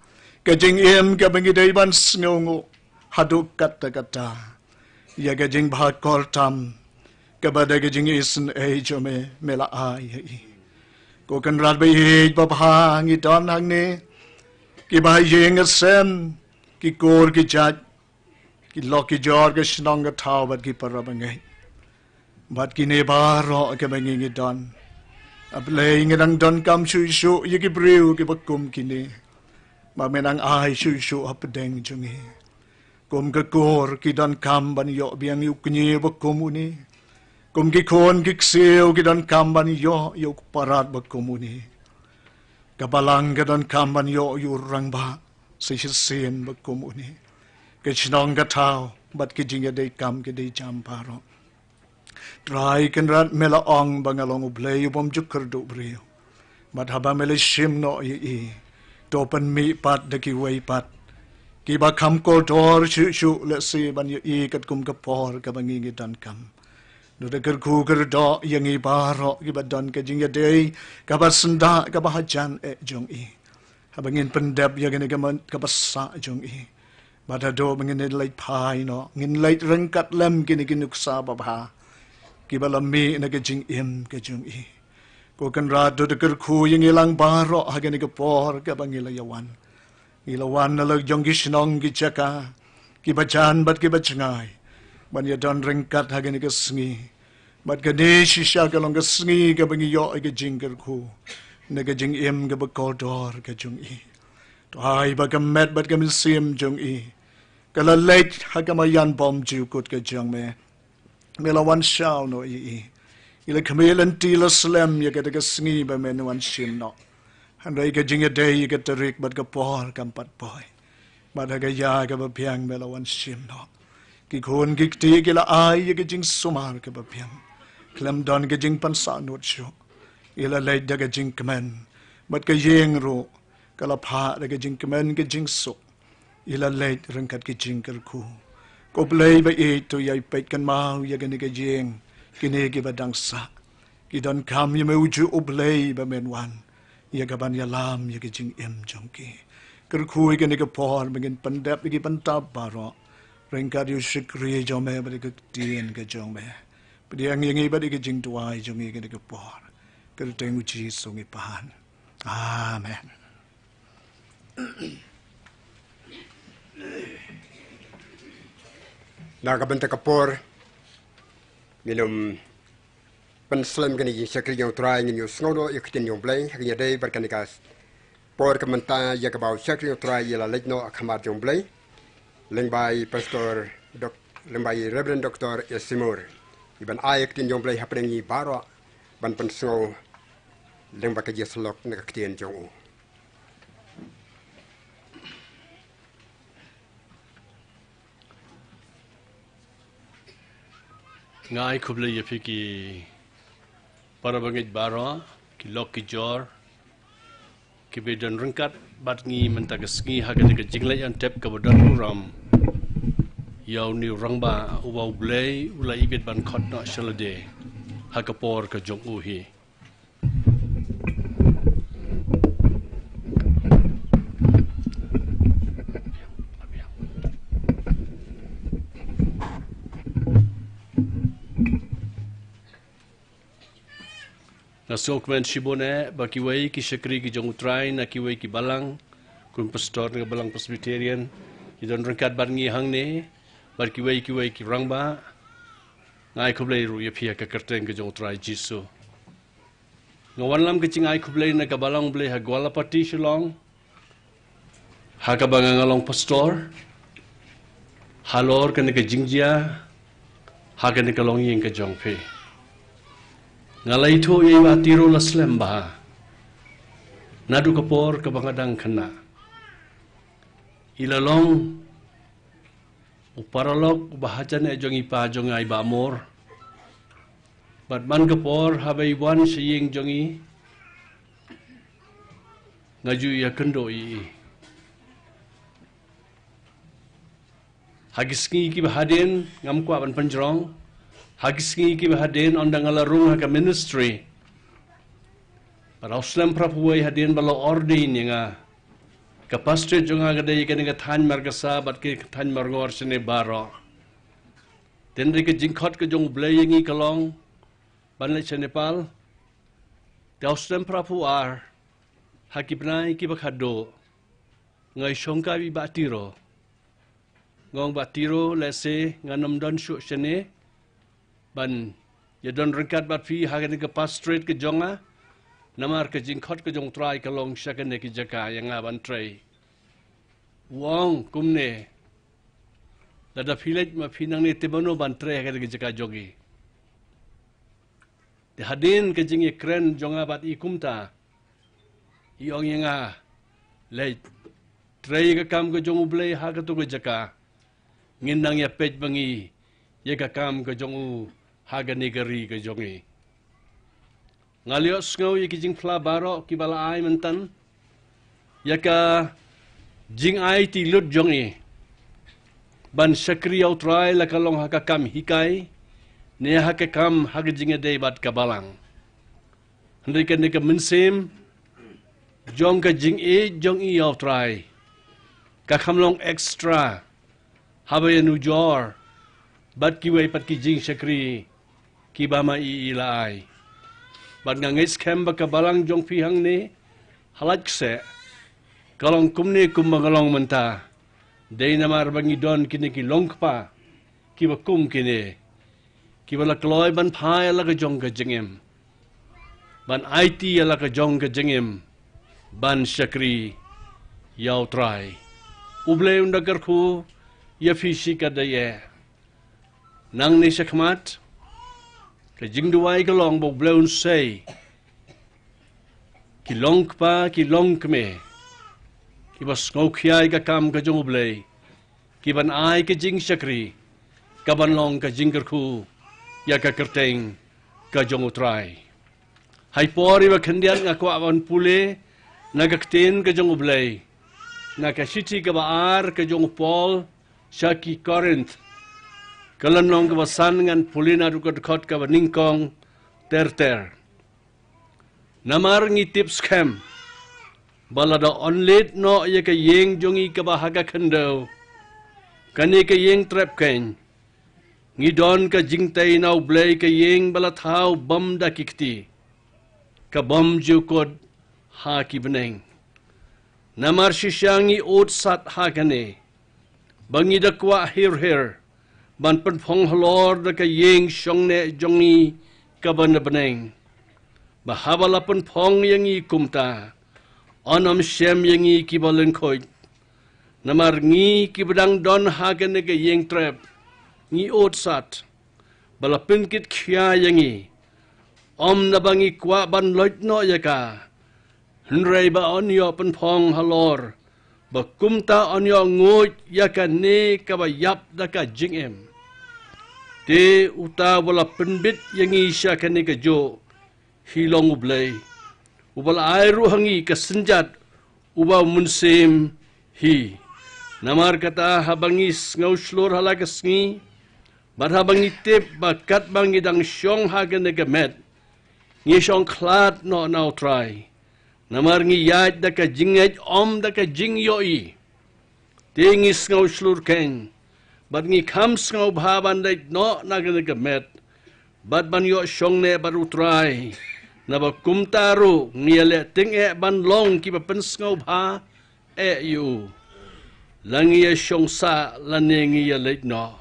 ka jing im ka bangi dei ban sngongo hadu kata ya ka jing bhat kol tam ka ba da ka jing isn a jo me mela ai ko kan rat ba ye ba bha ngi don hang ne ki ba yeng a sem ki kor ki chat ki lo ki jor ka SHNONG ka thau bat ki par ba ngai bat ki ne ba ro ka ba ngi don ab le ngi dang don kam shu ye ki briu ki ba kum ki ne ba menang ai shu ap deng jungi kum ka kor ki don kam ban yo biang yu kni ba kum ni kum ki kon ki kseu ki don kam ban yo parat ba kum ni kabalang ka don kam ban yo yu rang ba si sin ba kum ni ke SHNONG ka thau bat ki jinga dei kam ki dei jam paro try kan rat mela ong bangalong ublay bom jukar do brio bat haba mele shim no I topan mi pat de ki way pat ki ba kham ko dor shu le si ban I kat kum ka por ka bangi dan kam Nuda kerku kerdo yang i baro ki badan ke jing yadei ka basenda ka bahajan jong i. Habangin pendap ya gani ka basa jong i. Badado mengin lait pai no ngin lait rengkat lem kini kinuksa babha. Ki balami na ke jing im ke jong i. Ko kan rado de kerku yang ilang baro hagani ka por ka bangila yawan. Ilawan na lag jong ki SHNONG ki jaka ki bajan bat ki bachangai. Ban ya don ringkat hagani ka sngi. Bat ka ne shisha ka long ka sngi ka bangi yo ka jingker ku. Na ka jing im ka bakodor ka jong i. To hai ba ka met bat ka misim jong i. Ka la late ha ka mayan bom ju kut ka jong me. Me la wan shao no i. Ila kamelan tila slem ya ka ka sngi ba me no wan shim no. Handai ka jing day ka tarik bat ka por kampat boy. Bat ha ka ya ka ba piang me la wan shim no. Ki khon ki ti ki la ai ki jing sumar ke bapiang klem don ke jing pan sa not shu ila lai da ke jing kemen bat ke yeng ro kala pha da ke jing kemen ke jing su ila lai rengkat ke jing ker ku ko play ba e to yai pet kan mau ya ke ni ke jing ki ne ke badang sa ki don kam ye me uju oblay ba men wan ya ka ban ya lam ya ke jing em jong ki ker ku ke ni ke por mengin pandap ki pantab baro Ringkat yu shikri jong me badi ke tien ke jong me. Badi ang yengi badi ke jing tuai jong i ke ke por. Ke teng uji sungi pahan. Amen. Naga benta kapor. Minum penslam kani shikri jong tuai ngin yu sngodo yu kitin jong blay. Hakinya day berkanikas. Por kementa ya kabau shikri jong tuai yela lejno akamar jong blay. Lengbai Pastor Lengbai Reverend Dr. Yasimur Iban ayak tin jong blay haprengi baro ban penso lengba ka jeslok na kaktien jong u ngai kuble yapi ki para bangit baro ki lok ki jor ki bedan rengkat bat ngi mentagasngi hagan ke Jingleh an tep ka bodan ram yaw ni rangba uwa blay ula ibet ban Khatduh shalade hakapor ka jong u hi na sokmen shibone bakiwai ki shakri ki jong utrai na kiwai ki balang kun pastor nga balang presbyterian ki don rangkat ban ngi hang ne bar kiwai ki rangba ngai kublai ru ya phia ka kerteng ke jong utrai jisu ngawan lam ke cingai kublai na ka balang blai ha gwala pati SHNONG HAKA ngalong pastor halor ke ne ke jingjia HAKA ne ka long yeng ke jong phe ngalai tho ye wa tiro la slem ba nadu kapor ka bangadang khana ilalong uparalok bahajan e jongi pa jongai ba mor bat man kapor habai wan siying jongi ngaju ya kendo i hagisngi ki bahaden ngam kwa ban panjrong hagisngi ki bahaden ondang ala rung haka ministry Rauslam prapuai hadin balo ordin yang kapasite jonga gadai ke dengan than margasa bat ke than margor sene baro tenri ke Jingkhlad ke jong blayengi kalong banle Nepal Rauslam prapu ar hakipnai ki Khatduh ngai shongka bi batiro ngong batiro lese nganam don shu sene ban ya don rengkat bat fi hagan ke pastorate ke jonga namar ke Jingkhlad ke jong trai kalong syakane ki jaka yang aban trai wong kumne dada village ma pinang ne tebano ban trai hagan ke jaka jogi de hadin ke jingi kren jonga bat i kumta iong yang a lei trai ke kam ke jong ublei ha ke tu ke jaka nginang ya pej bangi ye ka kam ke jong u hagan negeri ke jongi ngalios ngau yaki Jingkhlad baro ki bala ai mentan yaka Jingiaid ti lut jongi ban sakri au trai la kalong haka kam hikai ne HAKA kam HAKA Jingiaid bat kabalang. Hendai kan nika mensim jong ka Jingiaid jong i yaw try. Ka kamlong extra habay nujor bat kiway pat ki jing syakri ki bama i ilai. Bat ngangis kem ba kabalang jong pihang ni LAITKSEH kalong kumni kumbangalong menta. Day namar bangi don kini ki longpa ki ba kum kini ki ba lakloy ban phai ala ka jong ka jingim ban IT ala ka jong ka jingim ban syakri yaw try uble undakar khu ya fisi ka daye nang ni sakmat ka jingduai ka long bo bleun say ki longpa ki longkme ki bas ngaukiai ka kam ka jong ublay ki ban ai ka jing syakri ka ban long ka jingkar khu ya ka kerteng ka jong utrai hai pori ba khendian nga kwa ban pule na ka kten ka jong ublay na ka siti ka baar ka jong pol syaki Corinth kalan long ka basan ngan pulina dukat khot ka baningkong ter namar ngi tips kem balada onlit no ya ka yeng jongi ka bahaga khandau kani ka yeng trap ken ngi don ka jingtai nau blay ka yeng bala thau bam da kikti ka bam ju kod ha ki beneng namar shishangi ot sat ha kane bangi da kwa hir ban pen phong halor da ka yeng shongne jongi ka ban beneng bahabala pen phong yangi kumta onam shem yangi ki balen khoi namar ngi ki bedang don hagen ke yeng trap ngi ot sat bala pinkit khia yangi om nabangi kwa ban loit no yaka hnrei ba onyo pen phong halor ba kumta onyo ngot yaka ne ka ba yap da ka jingem te uta bala penbit yangi sha kane ka jo hilong ublay ubal airu hangi kasenjat uba munsim hi namar kata habangis ngauslor halakasngi bar habangi tip bakat bangi dang syong hagen negemet ngi syong khlad no nau try namar ngi yad da ka Jingiaid om da ka jingyoi tingis ngauslor ken bar ngi khams ngau bhaban dai no nagen negemet bat ban yo syong ne baru try naba kumtaru ngiale ting ban long ki ba pensngau bha yu langi ya shongsa lanengi ya leitno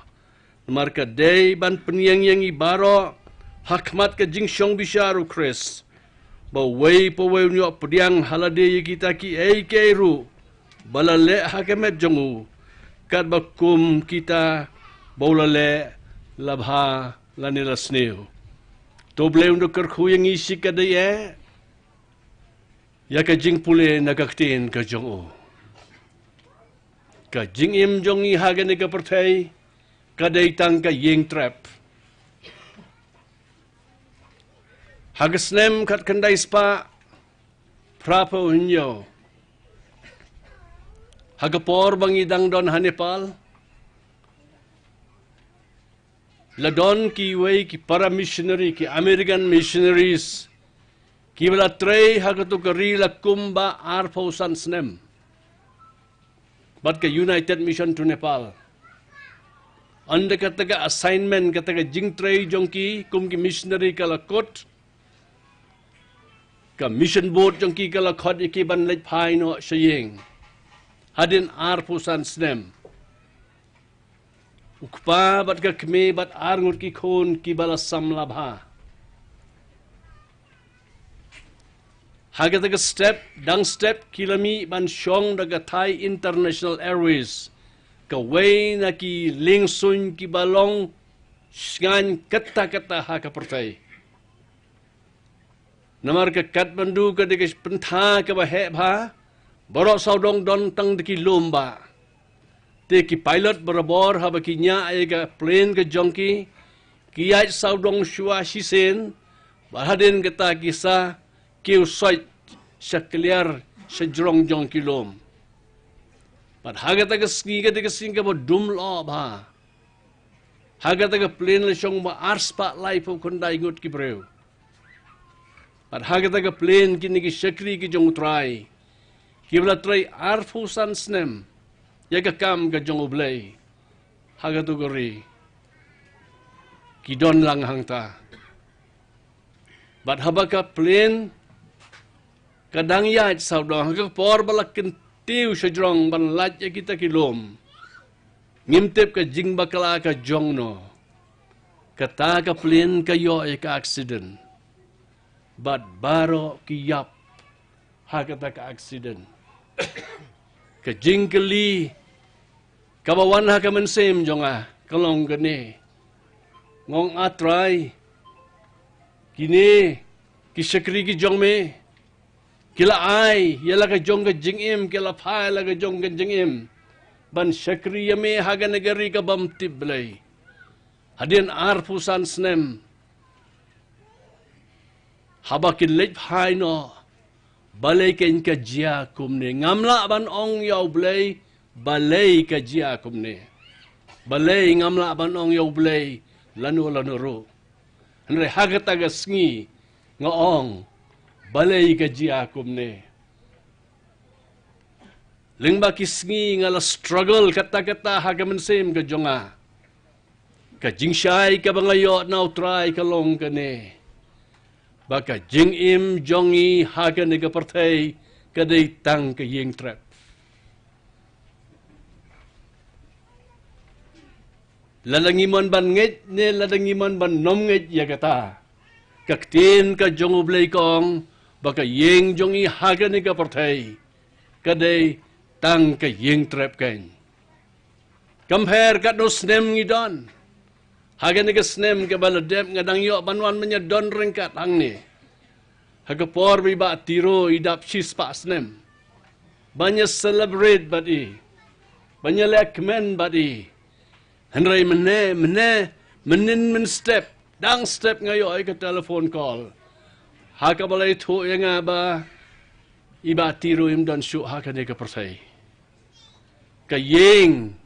marka day ban penyang yang ibaro hakmat ka jing shong bisharu Chris ba wei po wei nyo pediang halade kita ki ke ru balale hakemet jongu kat ba kum kita bolale labha lanila sneu to bleu ndo kerkhu yang isi ka daye ya ka jing pule na ka ktin ka jong o ka jing im jong i hagen ka perthai ka dai tang ka yeng trap hag Snem kat kandai spa prapo hinyo hag por bangi dang don hanepal ladon ki way ki para missionary ki American missionaries ki bala trey hagatu kari la kumba arpausan Snem bat ka United Mission to Nepal anda kataga assignment kataga jing trey jongki kum ki missionary kala kot ka mission board jongki kala khot iki ban lech phai no sayeng hadin arpausan Snem ukpa bat ka kme bat arngut ki khon ki bala samlabha haga step dang step kilami ban shong daga Thai International Airways ka way na ki lingsun ki balong sgan kata ha ka pertai namar ka Kathmandu ka daga pentha ka ba he bha borok saudong don tang ki lomba te ki pilot berabor haba ki nya ega plane ke jongki ki ai saudong shua shisen bahadin kata kisa kiu soi sakliar sejrong jongki lom pat haga ta ski ga de sing ka dum lo ba Haga taga plane le syong ma ars pa lai po kondai ngut ki breu. At haga taga plane kini ki syakri ki jong try. Kibla try arfusan snem. Yaga kam ka jong ublay. Haga tu gori. Kidon lang hang ta. But habaka plane kadang yat saudang haga por balak kentiu sejrong ban lat ya kita kilom. Ngimtip ka jing bakala ka jong no. Kata ka plane kayo ay ka accident. But baro kiyap. Hakata ka accident. Ka jingkli. Kabawan ha ka mansem jonga. Kalong gani. Ngong atray. Kini. Kisakri ki jong me. Kila ay. Yala ka jong ka jingim. Kila pay la ka jong ka jingim. Ban syakri yame haga negari ka bamtib belay. Hadian arpusan snem. Habakin lep hai no. Balay ken ka jia kumne. Ngamla ban ong yaw belay. Balay ka jia kumne. Balay ngamla ban ong yaw belay. Lanu ro. Henry haga taga sngi. Nga ong. Balay ka jia kumne. Lingba kisngi ngala struggle kata-kata haga mensem ka jonga. Ka jingsyai ka bangayo na utray ka long ka ne. Baka jingim jongi haga nega partay ka tang ka ying trap. Lalangiman ban ngit ne lalangiman ban nom ngit ya kata. Kaktin ka jongu blay kong baka ying jongi haga nega partay ka tang ka ying trap kain. Compare kat no snem ngidon. Haga ni ka snem ka baladep ngadang yo banwan manya don ringkat hang ni. Haga por biba tiro idap sis pa snem. Banya celebrate badi. Banya lekmen badi. Henry menin step. Dang step ngayo ay ka telephone call. Haka balay to yang nga ba iba tiro im don syuk haka ni ka persay. Ka ying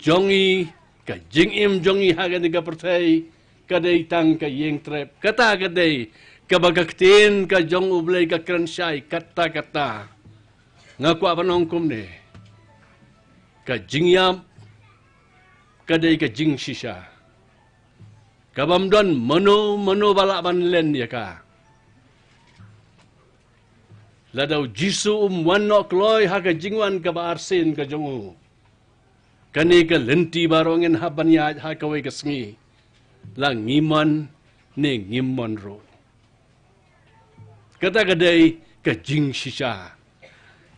jongi ka jingim jongi haga ni ka pertay kaday tang ka ying trap kata kaday kabagaktin ka jong ublay ka kransyay kata ngakwa panong kumne ka jingyam kaday ka jing shisha kabamdon mano balaban len ya ka ladaw jisu wanok loy haga jingwan ka baarsin ka jongu. Kani ka lynti barongin habanyad hakaway ka sngi. Lang ngiman ni ngimon ro. Kata kaday ka jing shisha.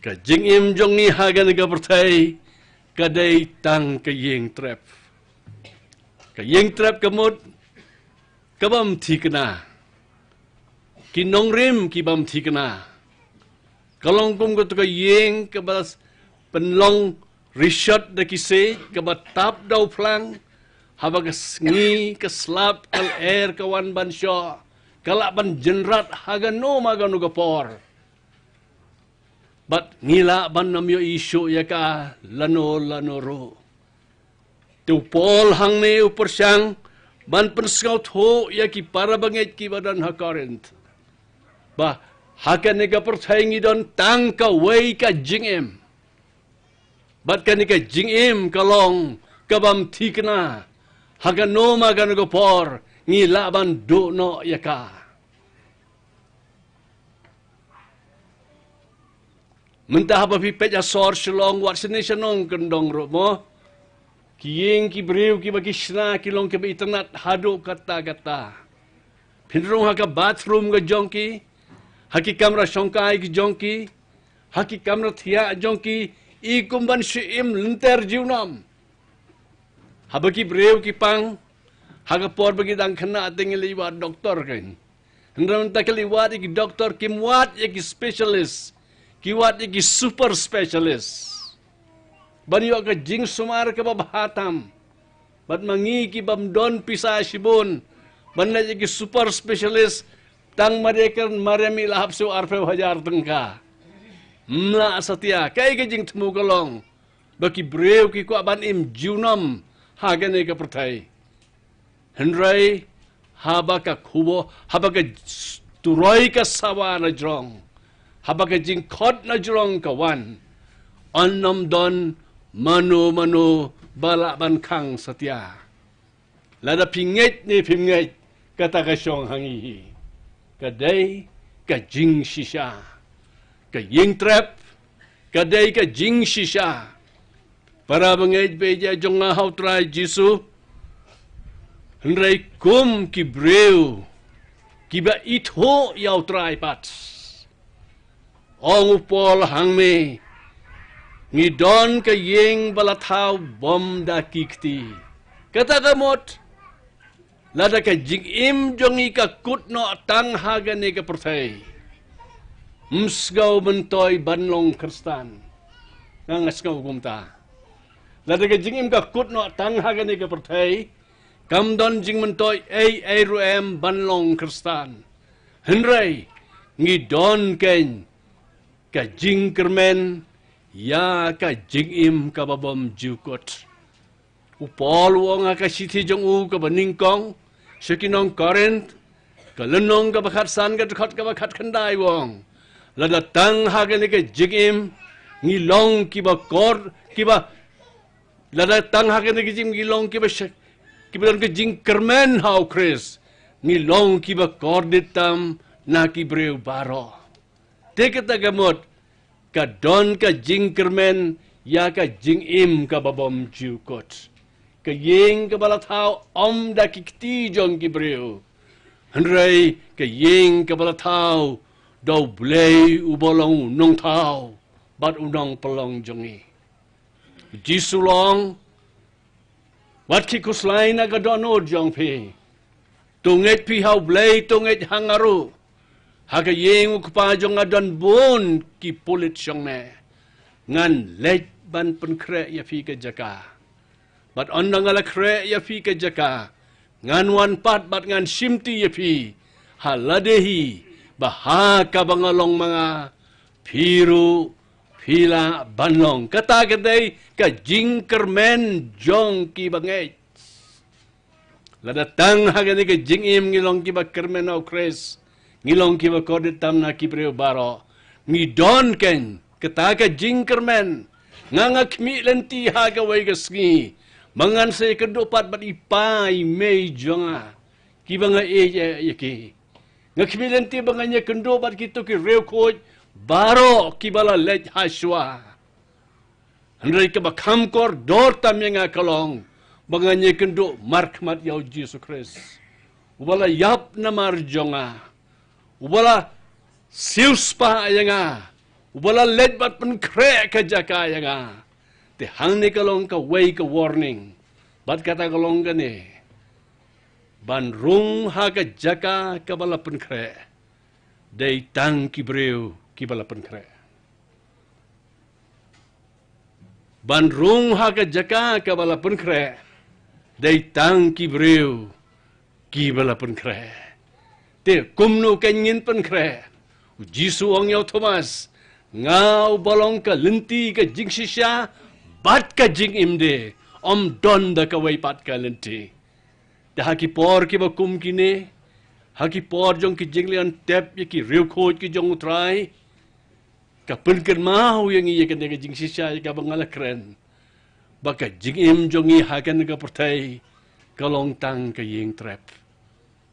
Ka jingim jongi haga ni ka pertay. Kaday tang ka ying trap. Ka ying trap kamot. Kabam tikna. Kinong rim kibam tikna. Kalong kum ko ka yeng kabalas penlong rishot da kise kabat tap daw plang habag sngi kaslap kal air kawan ban syo kalaban jenrat haga no magano gapor bat ngila ban namyo isyo ya ka lano ro tu pol hang ne upar syang ban penskaut ho ya ki para banget ki badan hakarent ba haka ni ka percayai don tang ka way ka jingim. Bat ka ni ka jingim kalong kabam tikna. Haka no magan ko por ngi laban do no yaka. Mentah apa pipet ya sor shlong wat sini SHNONG kendong ro mo. Kiyeng ki brew ki bagi shna kilong ke internet hado kata-kata. Pinrong haka bathroom ga jongki. Haki kamera syongkai ki jongki. Haki kamera thia jongki. I kumban siim lenter jiwnam. Habaki brew ki pang. Haga por bagi dang kena tinggal liwat doktor kan. Hendram tak liwat ki doktor kimwat ki specialist. Kiwat ki super specialist. Banyo ka jing sumar ka babahatam. Bat mangi ki bamdon pisa sibon. Banna ki super specialist. Tang marekan marami lahap su arpe hajar tengka. Mla satia kai ke jing temu kolong. Baki brew ki ko ban im junam hagan ka pertai. Henry habaka kubo habaka turoi ka sawa na jrong habaka jingkhod na jrong kawan onnom don manu bala ban khang satya lada pinget ni pinget kata ka syong hangi kadai ka jing shisha ka ying trap kadai ka jing shisha para bangej beja jonga how try jisu Henry kum ki breu ki ba itho yau try pat ong upol hang me ni don ka yeng balathau bom da kikti kata gamot lada ka jing im jongi ka kut no tang haga ne ka perthai msgau bentoy banlong kristan ngasgau gumta lada ka jing im ka kut no tang haga ne ka perthai kam don jing mentoy ai ruem banlong kristan henry ngi don ken ka jing kermen ya ka jing im ka babom jukot upol wong ka sithi jong u ka baning kong sekinong korent ka lenong ka bakhat san ka khot ka bakhat khandai wong lada tang ha ka ne ka jing im ngi long ki ba kor ki ba lada tang ha ka ne ka jing ngi long ki ba ki ba ka jing kermen how chris ngi long ki ba kor ditam na ki breu baro tekata gamot ka don ka jing kermen ya ka jing im ka babom jukot ka yeng ka balathau om da kikti jong ki breu henry ka yeng ka balathau do blei ubolong nong thau bat unong pelong jongi jisulong wat ki kuslai na ka dono jong phi tunget pi hau blei tunget hangaru haka yeng ukpa jong adon bon ki polit syong ne ngan lej ban pen kre ya fi ka jaka bat ondang ala kre ya fi ka jaka ngan wan pat bat ngan simti ya fi haladehi baha ka bangalong mga piru pila banlong kata kadai ka jingkermen jong ki bangej ladatang hagani ka jingim ngilong ki ba kermen au kres ngilong ki ba kodit tam na ki breu baro ngidon ken kata ka jingkermen nganga kmi lenti haga wai ka sngi mangan se kedopat bat ipai mei jonga ki banga yaki ngakmi lenti banganya kendo bat kitu ki reu khoj baro ki bala lej haswa Henry ka bakam kor dor tam yang kalong banganya kendo markmat yau Jesus Christ ubala yap na marjonga ubala siuspa yanga ubala led bat pen kre ka jaka yanga te hang ni kalong ka way ka warning bat kata kalong gane ban rung ha ka jaka ka bala pen kre dei tang ki breu ki bala pen kre ban rung ha ka jaka ka bala pen kre dei tang ki breu ki bala pen kre te kumno ka ngin pen kre jisu ong yau Thomas ngau bolong ka Lynti ka jingshisha bat ka jing imde om don da ka wai pat ka Lynti da haki por ki ba kum kine haki por jong ki jinglian tep ye ki riu khoj ki jong utrai ka penken mau yang ye ka ne ka jingshisha ka bangala kren ba ka jing im jong i hakan ka pertai ka long tang ka yeng trap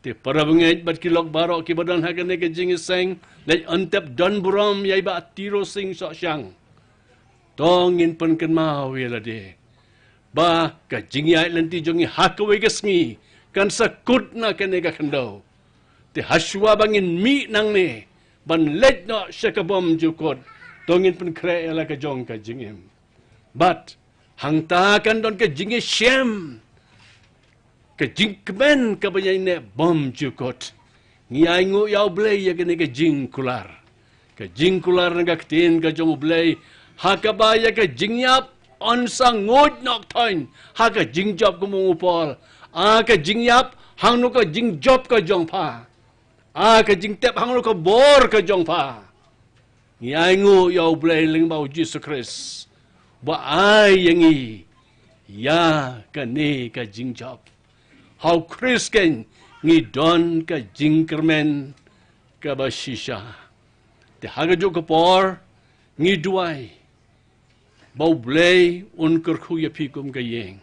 te para bangej bat ki lok baro ki badan hakan ne ka jingiseng lej antep don buram yai ba Tirosingh Sohshang tongin penken mau yela de ba ka Jingiaid Lynti jongi HAKA we gasngi kan sakut na kene ka kendo te haswa bangin mi nang ne ban lej no syakabom jukot tongin pen kre yela ka jong ka jingim but hangta kan don ka jingi shem ka jingkmen ka bayai ne bom jukot ngiai ngu yau blei ya kene ka jingkular na kaktin ka jong blei haka ba ya ka jingyap on sang ngod nok thoin haka jingjop ko mungupol ka jingyap hang no ka jingjop ka jong pha ka jingtep hang no ka bor ka jong pha ngiai ngu yau blei ling bau Jesus Christ ba ai yangi ya ka ne ka jingjop how Chris ken ngi don ka jingkermen ka ba shisha te hagajo ka por ngi duai bau blay un kerku ya pikum ka yeng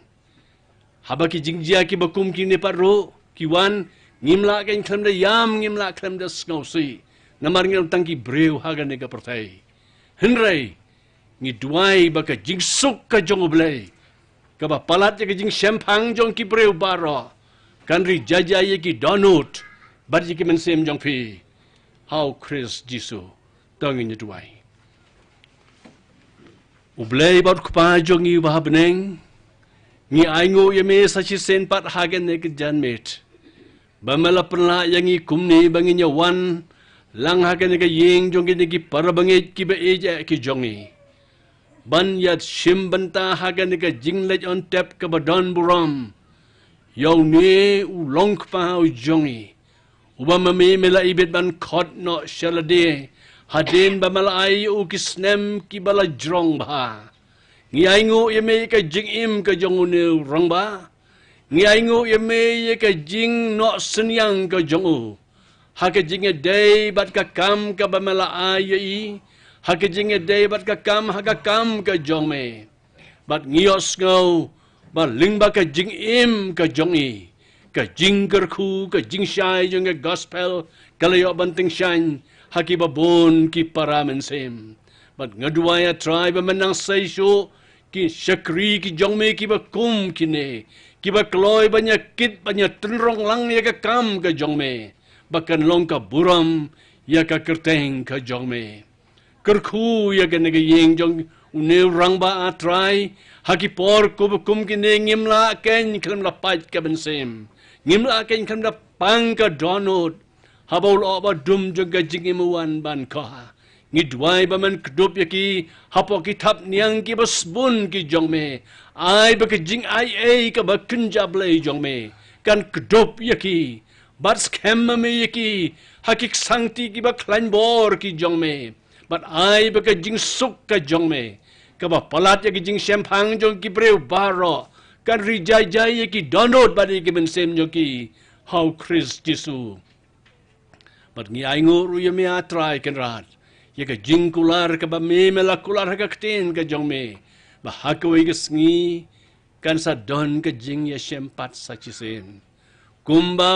haba ki jingjia ki bakum ki ne paru ki wan ngimla ken klem da yam ngimla klem da snausi namar ngil tangki breu haga ne ka pertai henrei ngi duai ba ka jingsuk ka jong blay ka ba palat ya ka jing shempang jong ki breu baro kanri jaja ye ki donut bar ye ki mensem jong pi how Chris Jisu tongin ye duai ublay baut kpa jong i wahabneng ngi aingo ye me sachi sen pat hagen ne ke janmet bamala perla yang i kumni bangin ya wan lang hagen ne ke yeng jong ne ki parabangit ki be eja ki jongi ban yat shim banta hagen ne ke jingleh on tap ke badon buram yau ne u long kpa u jongi ubama me mela ibet ban khot no shalade hadin bamala ai u ki Snem ki bala jrong ba ngi aingo ye me ka jing im ka jong ne rong ba ngi aingo ye me ye ka jing no senyang ka jong u ha ka jing e day bat ka kam ka bamala ai i ha ka jing e day bat ka kam ha ka kam ka jong me bat ngios ngau ba ling ba ka jing im ka jong i ka jing kerku ka jing shai jong e gospel kalayo banting shan haki babon ki paramen sem but ngadwaya tribe menang saisho ki syakri ki jongme ki bakum kine ki bakloy banyak kit banyak tenrong lang ya ka kam ka jongme bakan long ka buram ya ka kerteng ka jongme kerku ya ka nega yeng jong une rang ba atrai haki por ko bakum kine ngimla ken klem la pait ka bensem ngimla ken klem la pang ka donut habol oba dum juga jingimuan ban ka ngidwai baman kdup yaki hapo ki thap niang ki basbun ki jongme ai ba ki jing ai ka ba kunja blai jongme kan kdup yaki bat scam me yaki hakik sangti ki ba klain bor ki jongme bat ai ba ka jing suk ka jongme ka ba palat yaki jing shempang jong ki breu baro kan rijai jai yaki donot badi ki mensem joki how Chris Jisu but ngi aingo ru ye me atrai ken rat ye ka jingkular ka ba me mela kular ka kten ka jong me ba hakwe ga sngi kan sa don ka jing ye shempat sa chisen kumba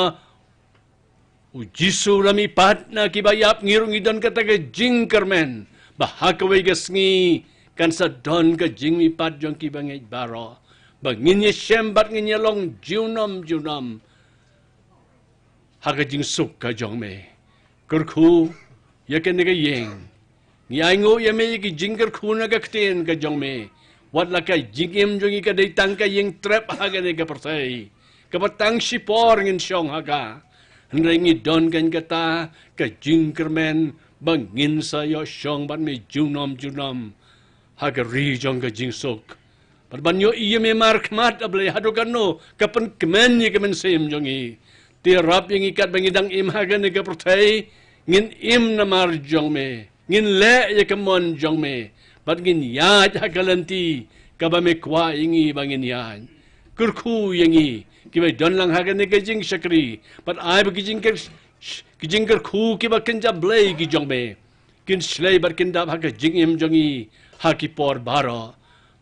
u Jisu lami pat na ki ba yap ngirung idon ka ta ka jing kermen ba hakwe ga sngi kan sa don ka jing mi pat jong ki ba ngai baro ba ngin ye shembat ngin ye long junam haka jing suk ka jong me kerku ya ke nega yeng ni aingo ya me ki jingker khu na ka kten ka jong me wat la ka jingem jongi ka dei tang ka yeng trap ha ga nega pertai ka batang sipor ngin shong ha ka nrengi don kan kata ka jingker men bangin sa yo shong ban me junom ha ka ri jong ka jing suk ban yo iya me mar khmat able hado kano kapan kemen ye kemen sem jongi tirap yang ikat bangidang im ha ga nega pertai ngin im namar jong me ngin le ye kemon jong me bat ngin ya hakalanti kaba me kwa ingi bangin ya kurku yangi kibai don lang hagan ne jing shakri bat ai ba kijing ku kiba kenja blay ki jong me kin shlei bar kin dab haka jing im jongi haki por baro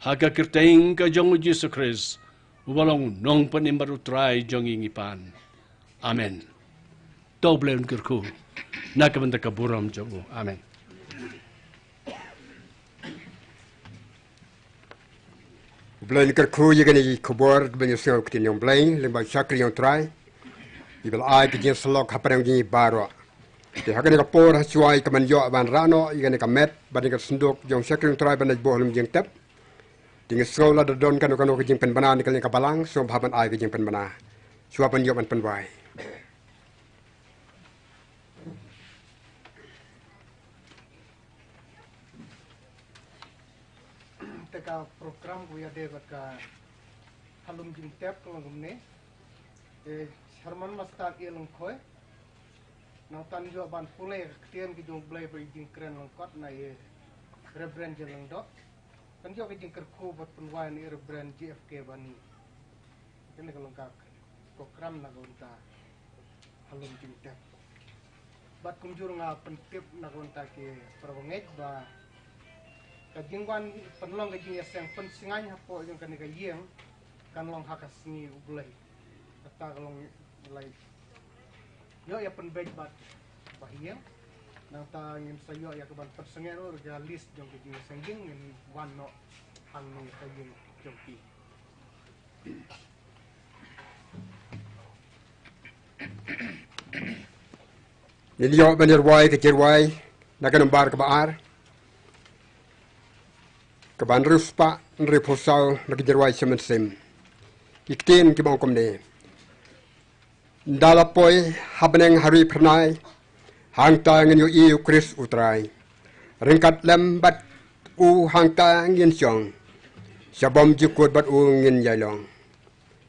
haka kirteng ka jong Jesus Christ ubalong nong panim baru try jongi ngipan amen doblen kurku nakabanda kaburam jogo amen Blain kerku ye gani kubor ben yosyo ktin yong blain lemba chakri yong try ibel ai ki jin slok haparang gi baro te hagani ka por chuai kaman yo ban rano ye gani ka met ban ka sunduk yong chakri yong try ban bo lum jing tep ting skola da don kan ki jing pen bana ni ka balang so bhaban ai ki jing pen bana chua ban yo ban pen wai ka program guya de ka halum jing tap ko ngumne Herman mastak ilung khoi nang tan jo ban pule ktien ki jong blai ba jing kren long kot na ye rebrand jelang dot kan jo ki jing ker khu bat punwai ni rebrand GFK bani kene ko long kak program nagonta halum jingtep bat kumjur nga pentip nagonta ke perwenget ba kajingwan penlong kajing yang pensingan hapo yung kaniga yeng kanlong hakas ni ublay kata kalong mulai yo ya penbej bat bahiyeng nang ta ngin sayo ya keban persengero ga list yung kajing sengging ngin wan no hang ni kajing jongki Nilio banirwai ke jirwai naganambar ke baar ke ban ruspa nri pusau nak jirwai semensim iktin ke bangkom ne dalapoi habneng hari pernai hangta ngin yu iu kris utrai ringkat lembat u hangta ngin syong syabom jukut bat u ngin yailong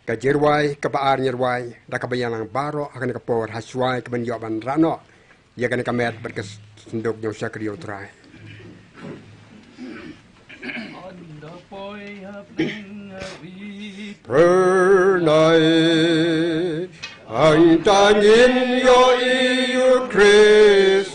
ke jirwai ke baar nyirwai dak kabayang baro akan ke por haswai ke ban yoban rano ya kan kamet berkes senduk yang syakri utrai pernai ang tangin yo iu kris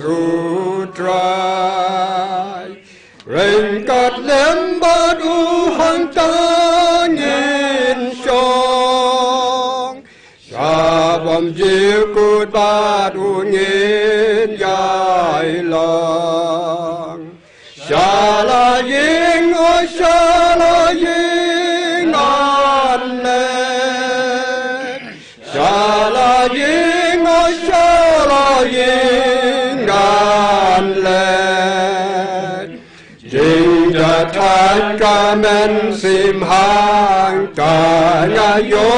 utrai ringkat lembat u hang tangin syong syabam jikut bat u ngin yai long shalaying o shalaying anlet shalaying o shalaying anlet jingkhlad kamen simhang tangayo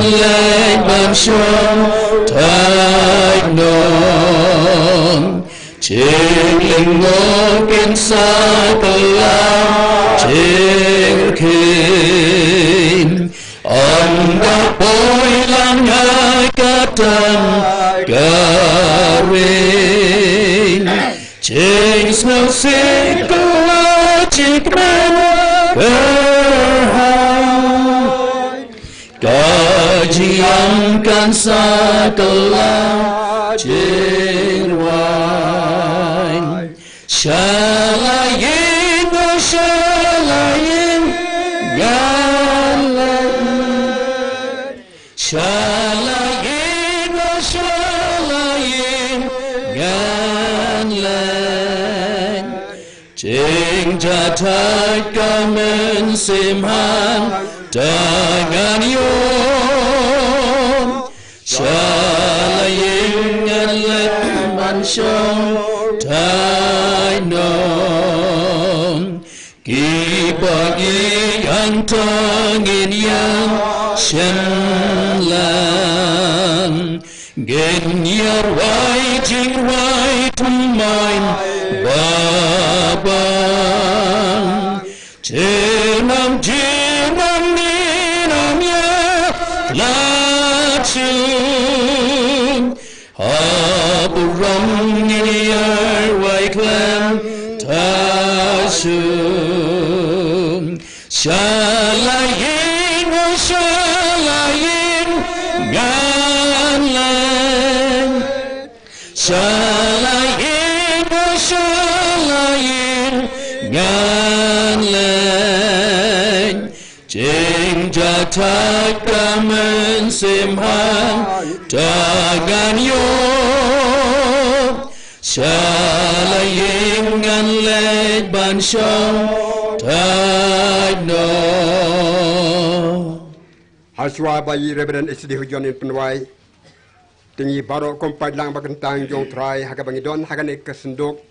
Jingleh bangshong thai nong Jingleh ngokin sa kalam Jingkhlad Anda boy lang hai katan garin Jing snow sikla jikmen Kajiankan sakelah jirwai Syalayin o syalayin galan Syalayin o syalayin galan Jingkhlad kamen simhan Tangan yom Shalaying let mansyong thai nong Kibagi yang tangin yang shenlan Genyar wai jing wai tumain babang Jenam Lachung Haburam Niyar Waiklam Tashung Shalayin o shalayin ganlan Shalayin o shalayin ganlan Jingkhlad kamen simhan tangan yom Shalaying let bansyong thai nong Haswa bayi Reverend SD Hujan in penwai tinggi barok kompai lang bagentang jong trai haka bangidon haka ni kesenduk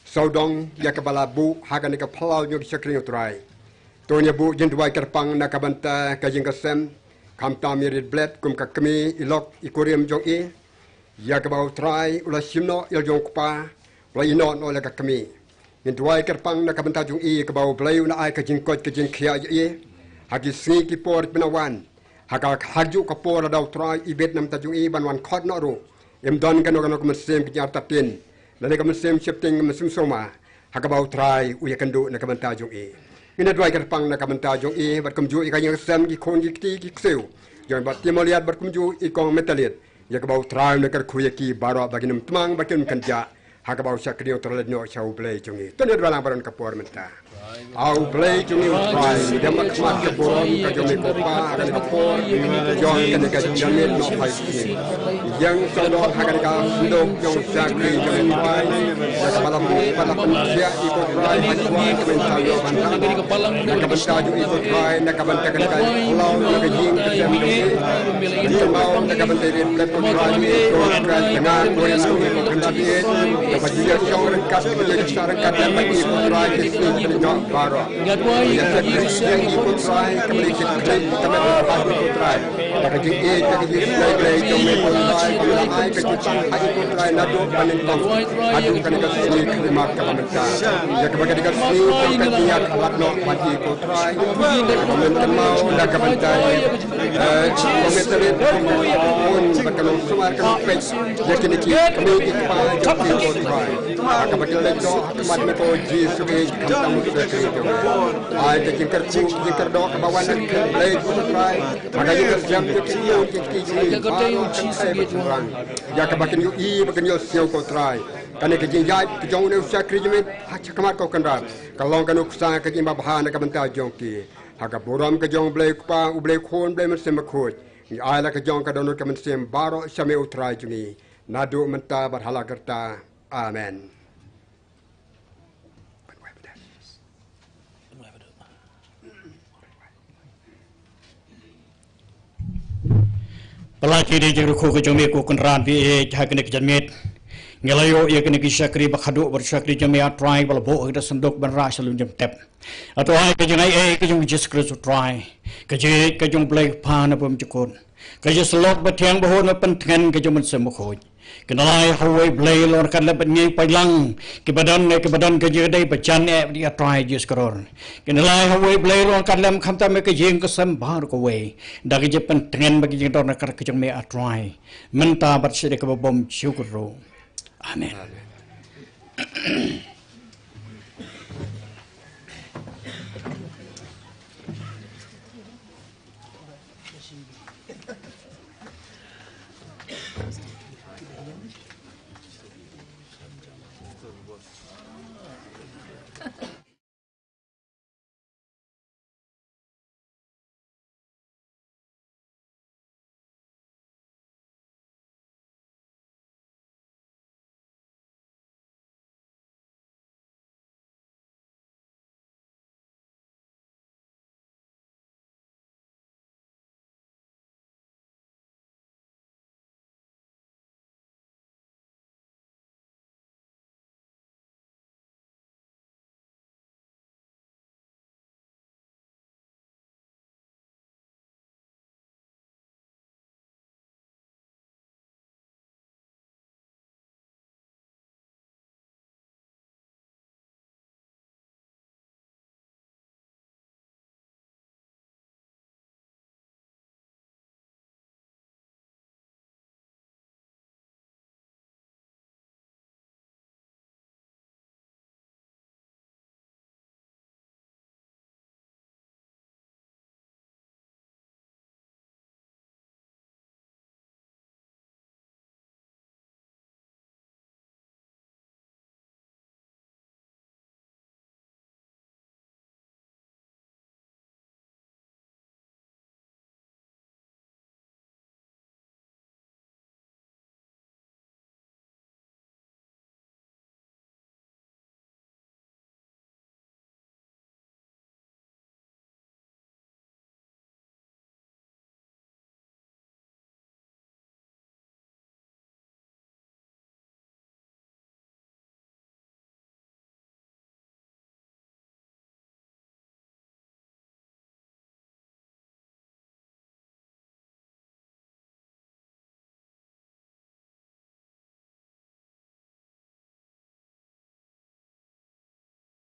saudong ya kebalabu haka ni kepalau jong syakring trai Tonya bu jendwai kerpang nakabanta kajing kasem kamta mirid bled kum kakmi ilok ikuriam jong e ya kabau trai ula simno il jong kupa ula ino no la kakmi jendwai kerpang nakabanta jong e kabau blai una ai kajing kot kajing khia e hagi singi ki por penawan haka haju ka por dau trai ibet nam ta jong e banwan khot no ro em don kan no kumsem ki nyarta tin la ne kumsem shifting mesum soma haka bau trai uya kandu nakabanta jong e Ina dua ikan pang nak kabanta jong bat kumju ikan yang sem ki kon ki kseu. Jong bat timoliat bat kumju ikong metalit. Ya kabau trai nak kuya ki baro baginum temang bakin kanja. Hakabau sakriyo terlet no chau play jongi. Tone dua lang baron kapor menta. Au play jongi trai dia mak mak kapor ka jongi kopa akan kapor. Jong kan ka jongi no pai ki. Yang sodok hakan ka sindok jong sakri jongi trai. Ya kabalam sia ikut trai hakwa kementa yo banta. Nak kabanta jo ikut trai nak kabanta kan kai pulau nak jing kesem jongi. Dia mau nak kabanta rin platform trai ikut trai dengan koyan jongi kendati. Bagi dia syong rengkas menjadi sarangkat dan bagi ikut trai kesini penyok baru. Yang terkait ikut trai kembali kita kembali ikut trai. Bagi kita Jingleh jom ikut trai kembali kejutan ikut trai nado panentong. Adu kan kesini kelima kementar. Ya kebagai kesini kan dia kalat no bagi ikut trai. Komentar mau nak kementar. Komentar itu pun berkenaan semua kerupek. Jadi kami ikut trai. Haka bakil leco hakamat meto ji sugi kamtam sekri jo ai ke jingkar ku jingkar do kabawan ke blade try haka jingkar jam ke ki ji ba ya ka bakin yu I bakin yo sio ko try kane ke Jingiaid ke jong ne sekri jmet hacha kamat ko kandar kalong kanu kusa ke jimba bahana ka banta jong ki haka boram ke jong blade pa u blade khon blade mesem khoj ai la ke jong ka donor ka mesem baro same utrai juni nadu menta barhala kerta amen. Pelaki di jengruku ke jomik ku kenran pi hakne ke jamit ngelayo ia kene ki syakri Khatduh bersyakri jamiat try balbo kita sendok benra selun jam tep atau ai ke jengai ke jong Jesus Christ try ke jong blai pa na pom chukun ke je selok betiang bahon na pentengan ke jom semukoj kenalai hawai blai lor kan lebat ngai pailang ke badan ke jedai bacan dia try Jesus koror kenalai hawai blai lor kan lem khamta me ke jeng ke sambar ko we dari je pentengan bagi jeng dor na kar ke jong me try menta bat sede ke bom syukur. Amen.